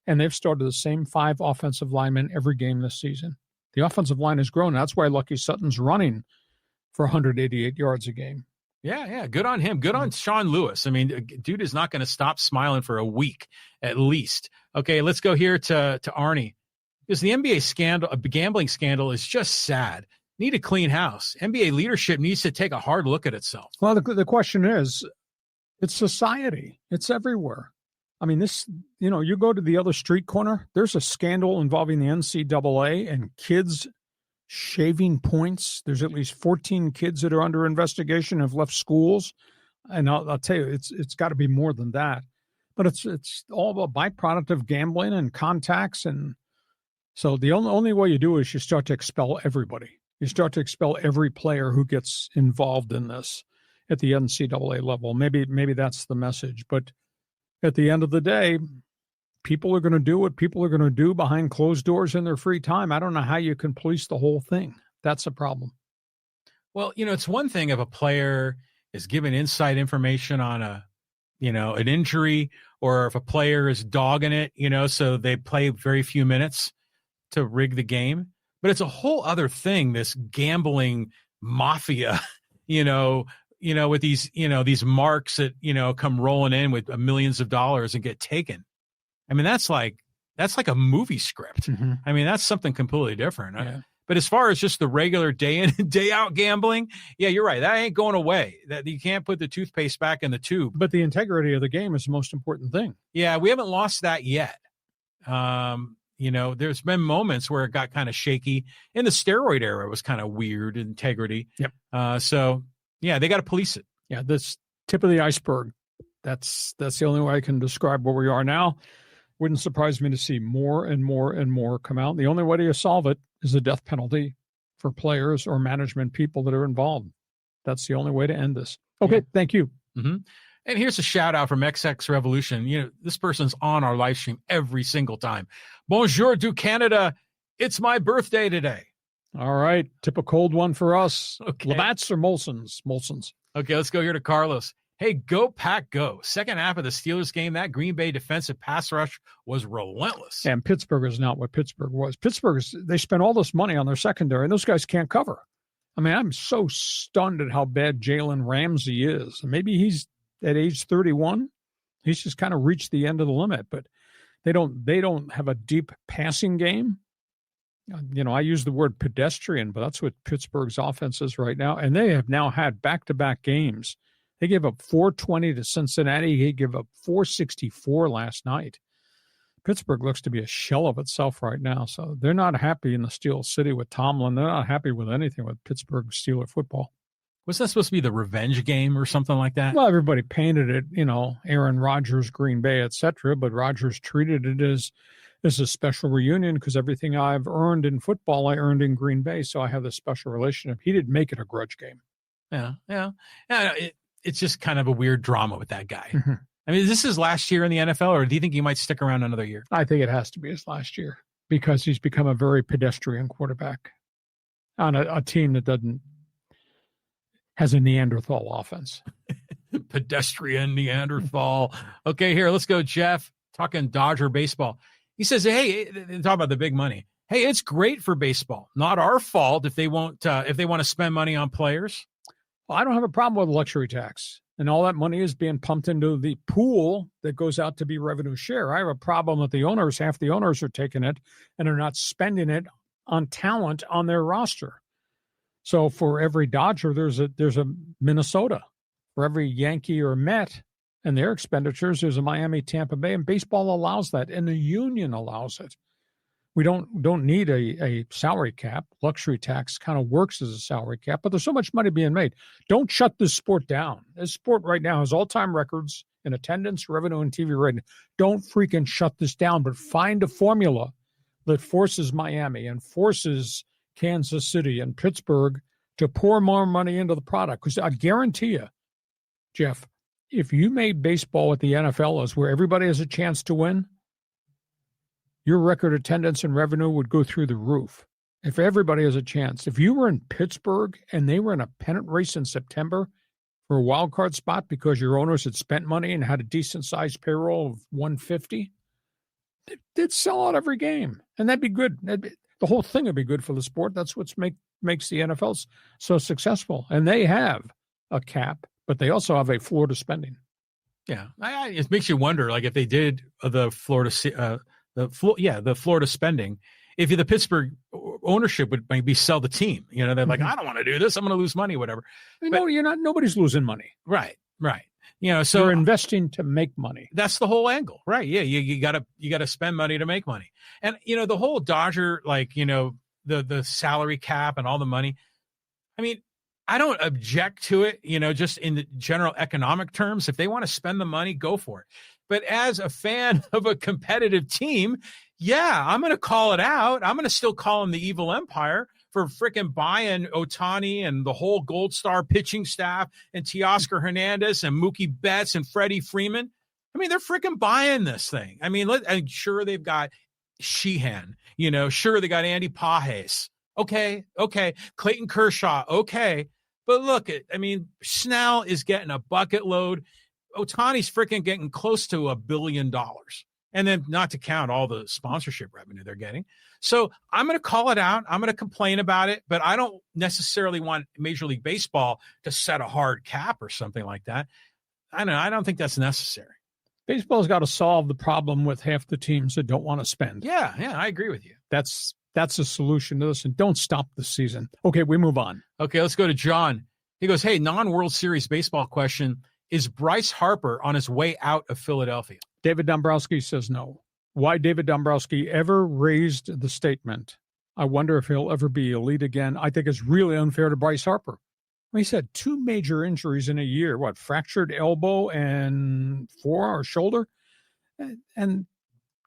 and they've started the same 5 offensive linemen every game this season. The offensive line has grown. That's why Lucky Sutton's running for 188 yards a game. Yeah. Good on him. Good on Sean Lewis. I mean, dude is not going to stop smiling for a week at least. Okay, let's go here to Arnie. Because the NBA gambling scandal is just sad. Need a clean house. NBA leadership needs to take a hard look at itself. Well, the question is, it's society. It's everywhere. I mean, you go to the other street corner, there's a scandal involving the NCAA and kids shaving points. There's at least 14 kids that are under investigation, have left schools. And I'll tell you, it's got to be more than that. But it's all a byproduct of gambling and contacts. And so the only way you do is you start to expel everybody. You start to expel every player who gets involved in this at the NCAA level. Maybe that's the message. But at the end of the day, people are going to do what people are going to do behind closed doors in their free time. I don't know how you can police the whole thing. That's a problem. Well, it's one thing if a player is given inside information on an injury, or if a player is dogging it, so they play very few minutes to rig the game. But it's a whole other thing, this gambling mafia, with these marks that, come rolling in with millions of dollars and get taken. I mean, that's like a movie script. Mm-hmm. I mean, that's something completely different. Yeah. But as far as just the regular day in and day out gambling, yeah, you're right. That ain't going away. That you can't put the toothpaste back in the tube. But the integrity of the game is the most important thing. Yeah, we haven't lost that yet. There's been moments where it got kind of shaky. In the steroid era, it was kind of weird integrity. Yep. So yeah, they got to police it. Yeah, this tip of the iceberg. That's the only way I can describe where we are now. Wouldn't surprise me to see more and more and more come out. The only way to solve it is the death penalty for players or management people that are involved. That's the only way to end this. Okay, yeah. Thank you. Mm-hmm. And here's a shout out from XX Revolution. This person's on our live stream every single time. Bonjour du Canada. It's my birthday today. All right. Tip a cold one for us. Okay. Labatt's or Molson's? Molson's. Okay, let's go here to Carlos. Hey, go Pack go. Second half of the Steelers game, that Green Bay defensive pass rush was relentless. And Pittsburgh is not what Pittsburgh was. They spent all this money on their secondary, and those guys can't cover. I mean, I'm so stunned at how bad Jalen Ramsey is. Maybe he's at age 31. He's just kind of reached the end of the limit, but they don't have a deep passing game. I use the word pedestrian, but that's what Pittsburgh's offense is right now. And they have now had back-to-back games. They gave up 420 to Cincinnati. They gave up 464 last night. Pittsburgh looks to be a shell of itself right now. So they're not happy in the Steel City with Tomlin. They're not happy with anything with Pittsburgh Steeler football. Was that supposed to be the revenge game or something like that? Well, everybody painted it, Aaron Rodgers, Green Bay, etc. But Rodgers treated it as a special reunion because everything I've earned in football, I earned in Green Bay. So I have this special relationship. He didn't make it a grudge game. Yeah. It's just kind of a weird drama with that guy. Mm-hmm. I mean, is this his last year in the NFL, or do you think he might stick around another year? I think it has to be his last year because he's become a very pedestrian quarterback on a team that has a Neanderthal offense. Pedestrian Neanderthal. Okay, here, let's go, Jeff, talking Dodger baseball. He says, hey, talk about the big money. Hey, it's great for baseball. Not our fault if they want to spend money on players. Well, I don't have a problem with luxury tax. And all that money is being pumped into the pool that goes out to be revenue share. I have a problem with half the owners are taking it and are not spending it on talent on their roster. So for every Dodger, there's a Minnesota. For every Yankee or Met and their expenditures, there's a Miami, Tampa Bay, and baseball allows that, and the union allows it. We don't need a salary cap. Luxury tax kind of works as a salary cap, but there's so much money being made. Don't shut this sport down. This sport right now has all-time records in attendance, revenue, and TV rating. Don't freaking shut this down, but find a formula that forces Miami and forces Kansas City and Pittsburgh to pour more money into the product. Because I guarantee you, Jeff, if you made baseball what the NFL is, where everybody has a chance to win, your record attendance and revenue would go through the roof. If everybody has a chance. If you were in Pittsburgh and they were in a pennant race in September for a wild card spot because your owners had spent money and had a decent-sized payroll of 150, they'd sell out every game. And that'd be good. The whole thing would be good for the sport. That's what makes the NFL so successful. And they have a cap, but they also have a floor to spending. Yeah. It makes you wonder, like, if they did the Florida spending, if the Pittsburgh ownership would maybe sell the team, they're like, I don't want to do this. I'm going to lose money, whatever. No, you're not. Nobody's losing money. Right. So you're investing to make money. That's the whole angle, right? Yeah. You gotta spend money to make money. And, the whole Dodger, the salary cap and all the money. I mean, I don't object to it, just in the general economic terms. If they want to spend the money, go for it. But as a fan of a competitive team, yeah, I'm going to call it out. I'm going to still call them the evil empire for freaking buying Ohtani and the whole Gold Star pitching staff and Teoscar Hernandez and Mookie Betts and Freddie Freeman. I mean, they're freaking buying this thing. I mean, I'm sure they've got Sheehan, sure they got Andy Pages. Okay. Clayton Kershaw. Okay. But look, Snell is getting a bucket load. Ohtani's freaking getting close to $1 billion. And then not to count all the sponsorship revenue they're getting. So I'm going to call it out. I'm going to complain about it, but I don't necessarily want Major League Baseball to set a hard cap or something like that. I don't think that's necessary. Baseball's got to solve the problem with half the teams that don't want to spend. Yeah, I agree with you. That's a solution to this, and don't stop the season. Okay, we move on. Okay, let's go to John. He goes, hey, non-World Series baseball question. Is Bryce Harper on his way out of Philadelphia? David Dombrowski says no. Why David Dombrowski ever raised the statement, I wonder if he'll ever be elite again, I think is really unfair to Bryce Harper. He's had 2 major injuries in a year. Fractured elbow and forearm or shoulder? And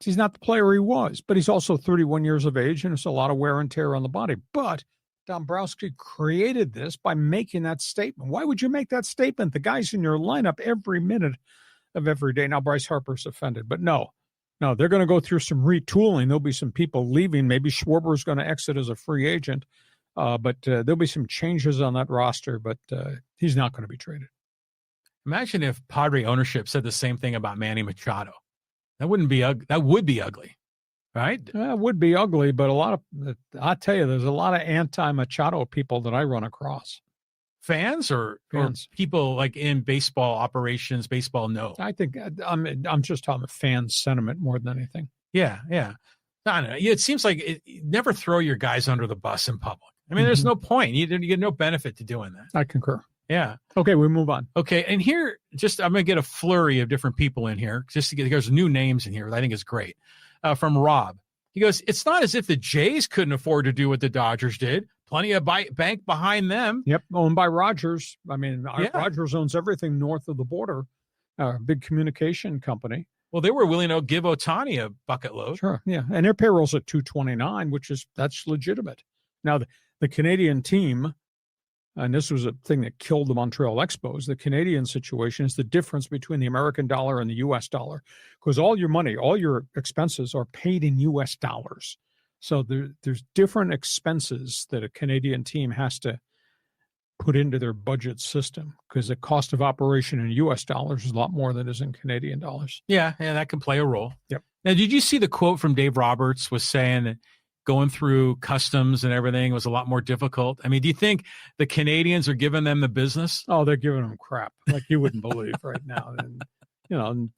he's not the player he was, but he's also 31 years of age, and it's a lot of wear and tear on the body. But Dombrowski created this by making that statement. Why would you make that statement? The guy's in your lineup every minute of every day. Now, Bryce Harper's offended, but no, they're going to go through some retooling. There'll be some people leaving. Maybe Schwarber's going to exit as a free agent, but there'll be some changes on that roster, but he's not going to be traded. Imagine if Padre ownership said the same thing about Manny Machado. That would be ugly, right? It would be ugly, but I tell you, there's a lot of anti-Machado people that I run across. Fans or people like in baseball operations, baseball know? I think I'm just talking about fan sentiment more than anything. Yeah. I don't know. It seems like never throw your guys under the bus in public. There's no point. You get no benefit to doing that. I concur. Yeah. Okay, we move on. Okay, and here, I'm going to get a flurry of different people in here, there's new names in here that I think is great. From Rob. He goes, it's not as if the Jays couldn't afford to do what the Dodgers did. Plenty of bank behind them. Yep, owned by Rogers. Rogers owns everything north of the border. Big communication company. Well, they were willing to give Ohtani a bucket load. Sure, yeah, and their payroll's at $229, that's legitimate. Now, the Canadian team, and this was a thing that killed the Montreal Expos, the Canadian situation is the difference between the American dollar and the U.S. dollar, because all your money, all your expenses are paid in U.S. dollars. So there's different expenses that a Canadian team has to put into their budget system, because the cost of operation in U.S. dollars is a lot more than it is in Canadian dollars. Yeah, that can play a role. Yep. Now, did you see the quote from Dave Roberts was saying that going through customs and everything was a lot more difficult? Do you think the Canadians are giving them the business? Oh, they're giving them crap like you wouldn't believe right now. And,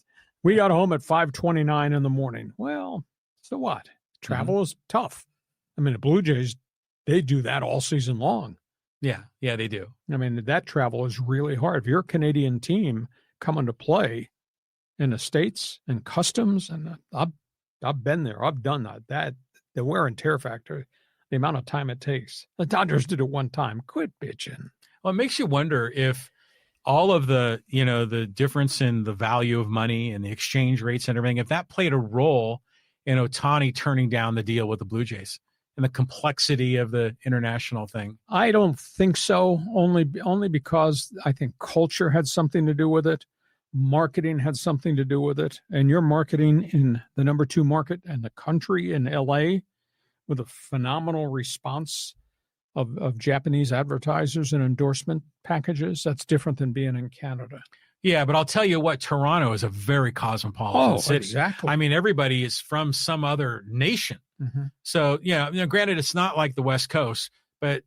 we got home at 5:29 in the morning. Well, so what? Travel is tough. The Blue Jays, they do that all season long. Yeah, they do. That travel is really hard. If you're a Canadian team coming to play in the States and customs, and I've been there, I've done that. the wear and tear factor, the amount of time it takes. The Dodgers did it one time. Quit bitching. Well, it makes you wonder if all of the, the difference in the value of money and the exchange rates and everything, if that played a role in Ohtani turning down the deal with the Blue Jays and the complexity of the international thing. I don't think so, only because I think culture had something to do with it. Marketing had something to do with it. And you're marketing in the number 2 market in the country in LA with a phenomenal response of Japanese advertisers and endorsement packages. That's different than being in Canada. Yeah, but I'll tell you what, Toronto is a very cosmopolitan city. Exactly. I mean, everybody is from some other nation. Mm-hmm. So, granted, it's not like the West Coast, but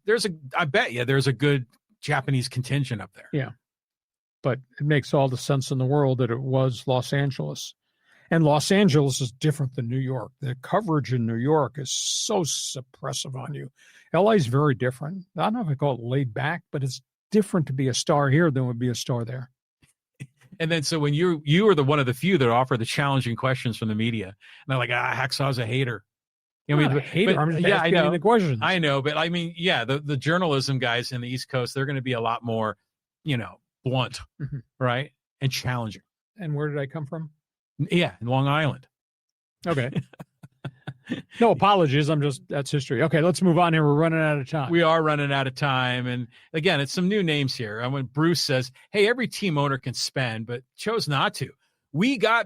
I bet you there's a good Japanese contingent up there. Yeah. But it makes all the sense in the world that it was Los Angeles. And Los Angeles is different than New York. The coverage in New York is so suppressive on you. LA is very different. I don't know if I call it laid back, but it's different to be a star here than would be a star there. And then so when you are one of the few that offer the challenging questions from the media, and they're like, Hacksaw's a hater. I'm not a hater. I'm just asking the questions. I know, but I mean, yeah, the journalism guys in the East Coast, they're going to be a lot more, blunt, mm-hmm. right? And challenging. And where did I come from? Yeah, in Long Island. Okay. No apologies. That's history. Okay, let's move on here. We're running out of time. We are running out of time. And again, it's some new names here. And when Bruce says, hey, every team owner can spend, but chose not to. We got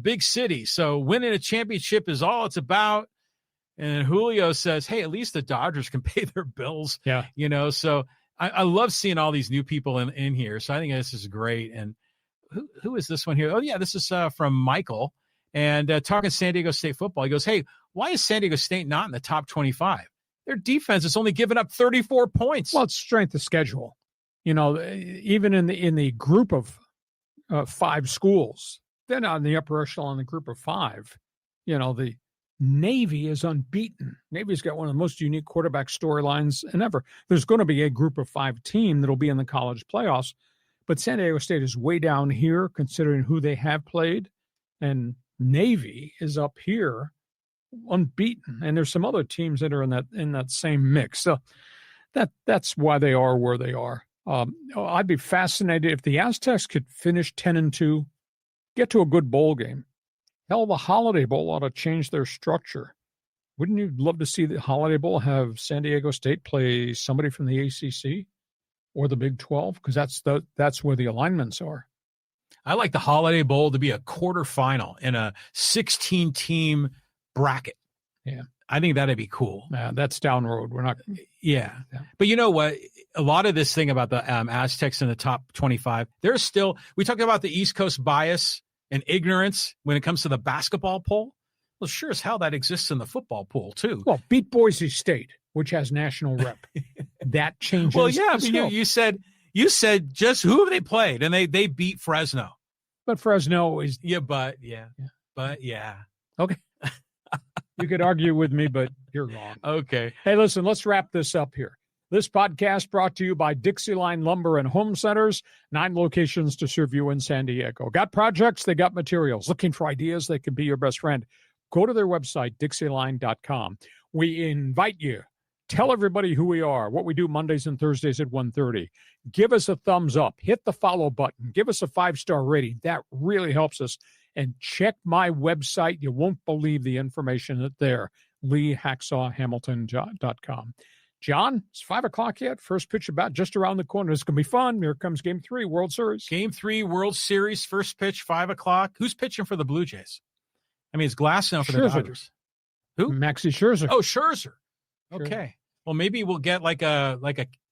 big cities, so winning a championship is all it's about. And Julio says, hey, at least the Dodgers can pay their bills. Yeah. So I love seeing all these new people in here. So I think this is great. And who is this one here? Oh, yeah, this is from Michael. And talking San Diego State football, he goes, hey, why is San Diego State not in the top 25? Their defense has only given up 34 points. Well, it's strength of schedule. Even in the group of 5 schools, they're not in the upper echelon in the group of 5. The Navy is unbeaten. Navy's got one of the most unique quarterback storylines ever. There's going to be a group of 5 team that'll be in the college playoffs, but San Diego State is way down here considering who they have played, and Navy is up here unbeaten, and there's some other teams that are in that same mix. So that's why they are where they are. I'd be fascinated if the Aztecs could finish 10-2, get to a good bowl game. Hell, the Holiday Bowl ought to change their structure. Wouldn't you love to see the Holiday Bowl have San Diego State play somebody from the ACC or the Big 12? Because that's where the alignments are. I like the Holiday Bowl to be a quarterfinal in a 16-team bracket. Yeah. I think that'd be cool. Yeah, that's down road. We're not. Yeah. But you know what? A lot of this thing about the Aztecs in the top 25, there's still, we talked about the East Coast bias and ignorance when it comes to the basketball poll. Well, sure as hell that exists in the football pool too. Well, beat Boise State, which has national rep. That changes. Well, yeah, but you said just who have they played, and they beat Fresno. But Fresno is but okay. You could argue with me, but you're wrong. Okay. Hey, listen, let's wrap this up here. This podcast brought to you by DIXIELINE Lumber and Home Centers, 9 locations to serve you in San Diego. Got projects, they got materials. Looking for ideas that can be your best friend? Go to their website, DIXIELINE.com. We invite you. Tell everybody who we are, what we do Mondays and Thursdays at 1:30. Give us a thumbs up. Hit the follow button. Give us a 5-star rating. That really helps us. And check my website. You won't believe the information that's there, LeeHacksawHamilton.com. John, it's 5 o'clock yet. First pitch about just around the corner. It's going to be fun. Here comes Game 3, World Series. Game 3, World Series, first pitch, 5 o'clock. Who's pitching for the Blue Jays? I mean, it's Glass now for the Dodgers. Who? Maxie Scherzer. Oh, Scherzer. Okay. Well, maybe we'll get like a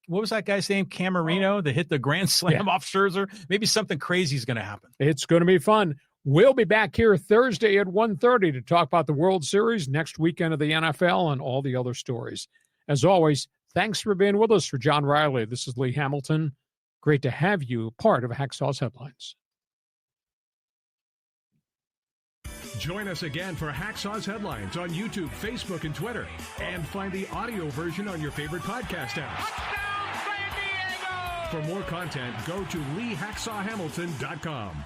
what was that guy's name? Camarino that hit the grand slam off Scherzer. Maybe something crazy is going to happen. It's going to be fun. We'll be back here Thursday at 1:30 to talk about the World Series, next weekend of the NFL, and all the other stories. As always, thanks for being with us. For John Riley, this is Lee Hamilton. Great to have you part of Hacksaw's Headlines. Join us again for Hacksaw's Headlines on YouTube, Facebook, and Twitter. And find the audio version on your favorite podcast apps. For more content, go to LeeHacksawHamilton.com.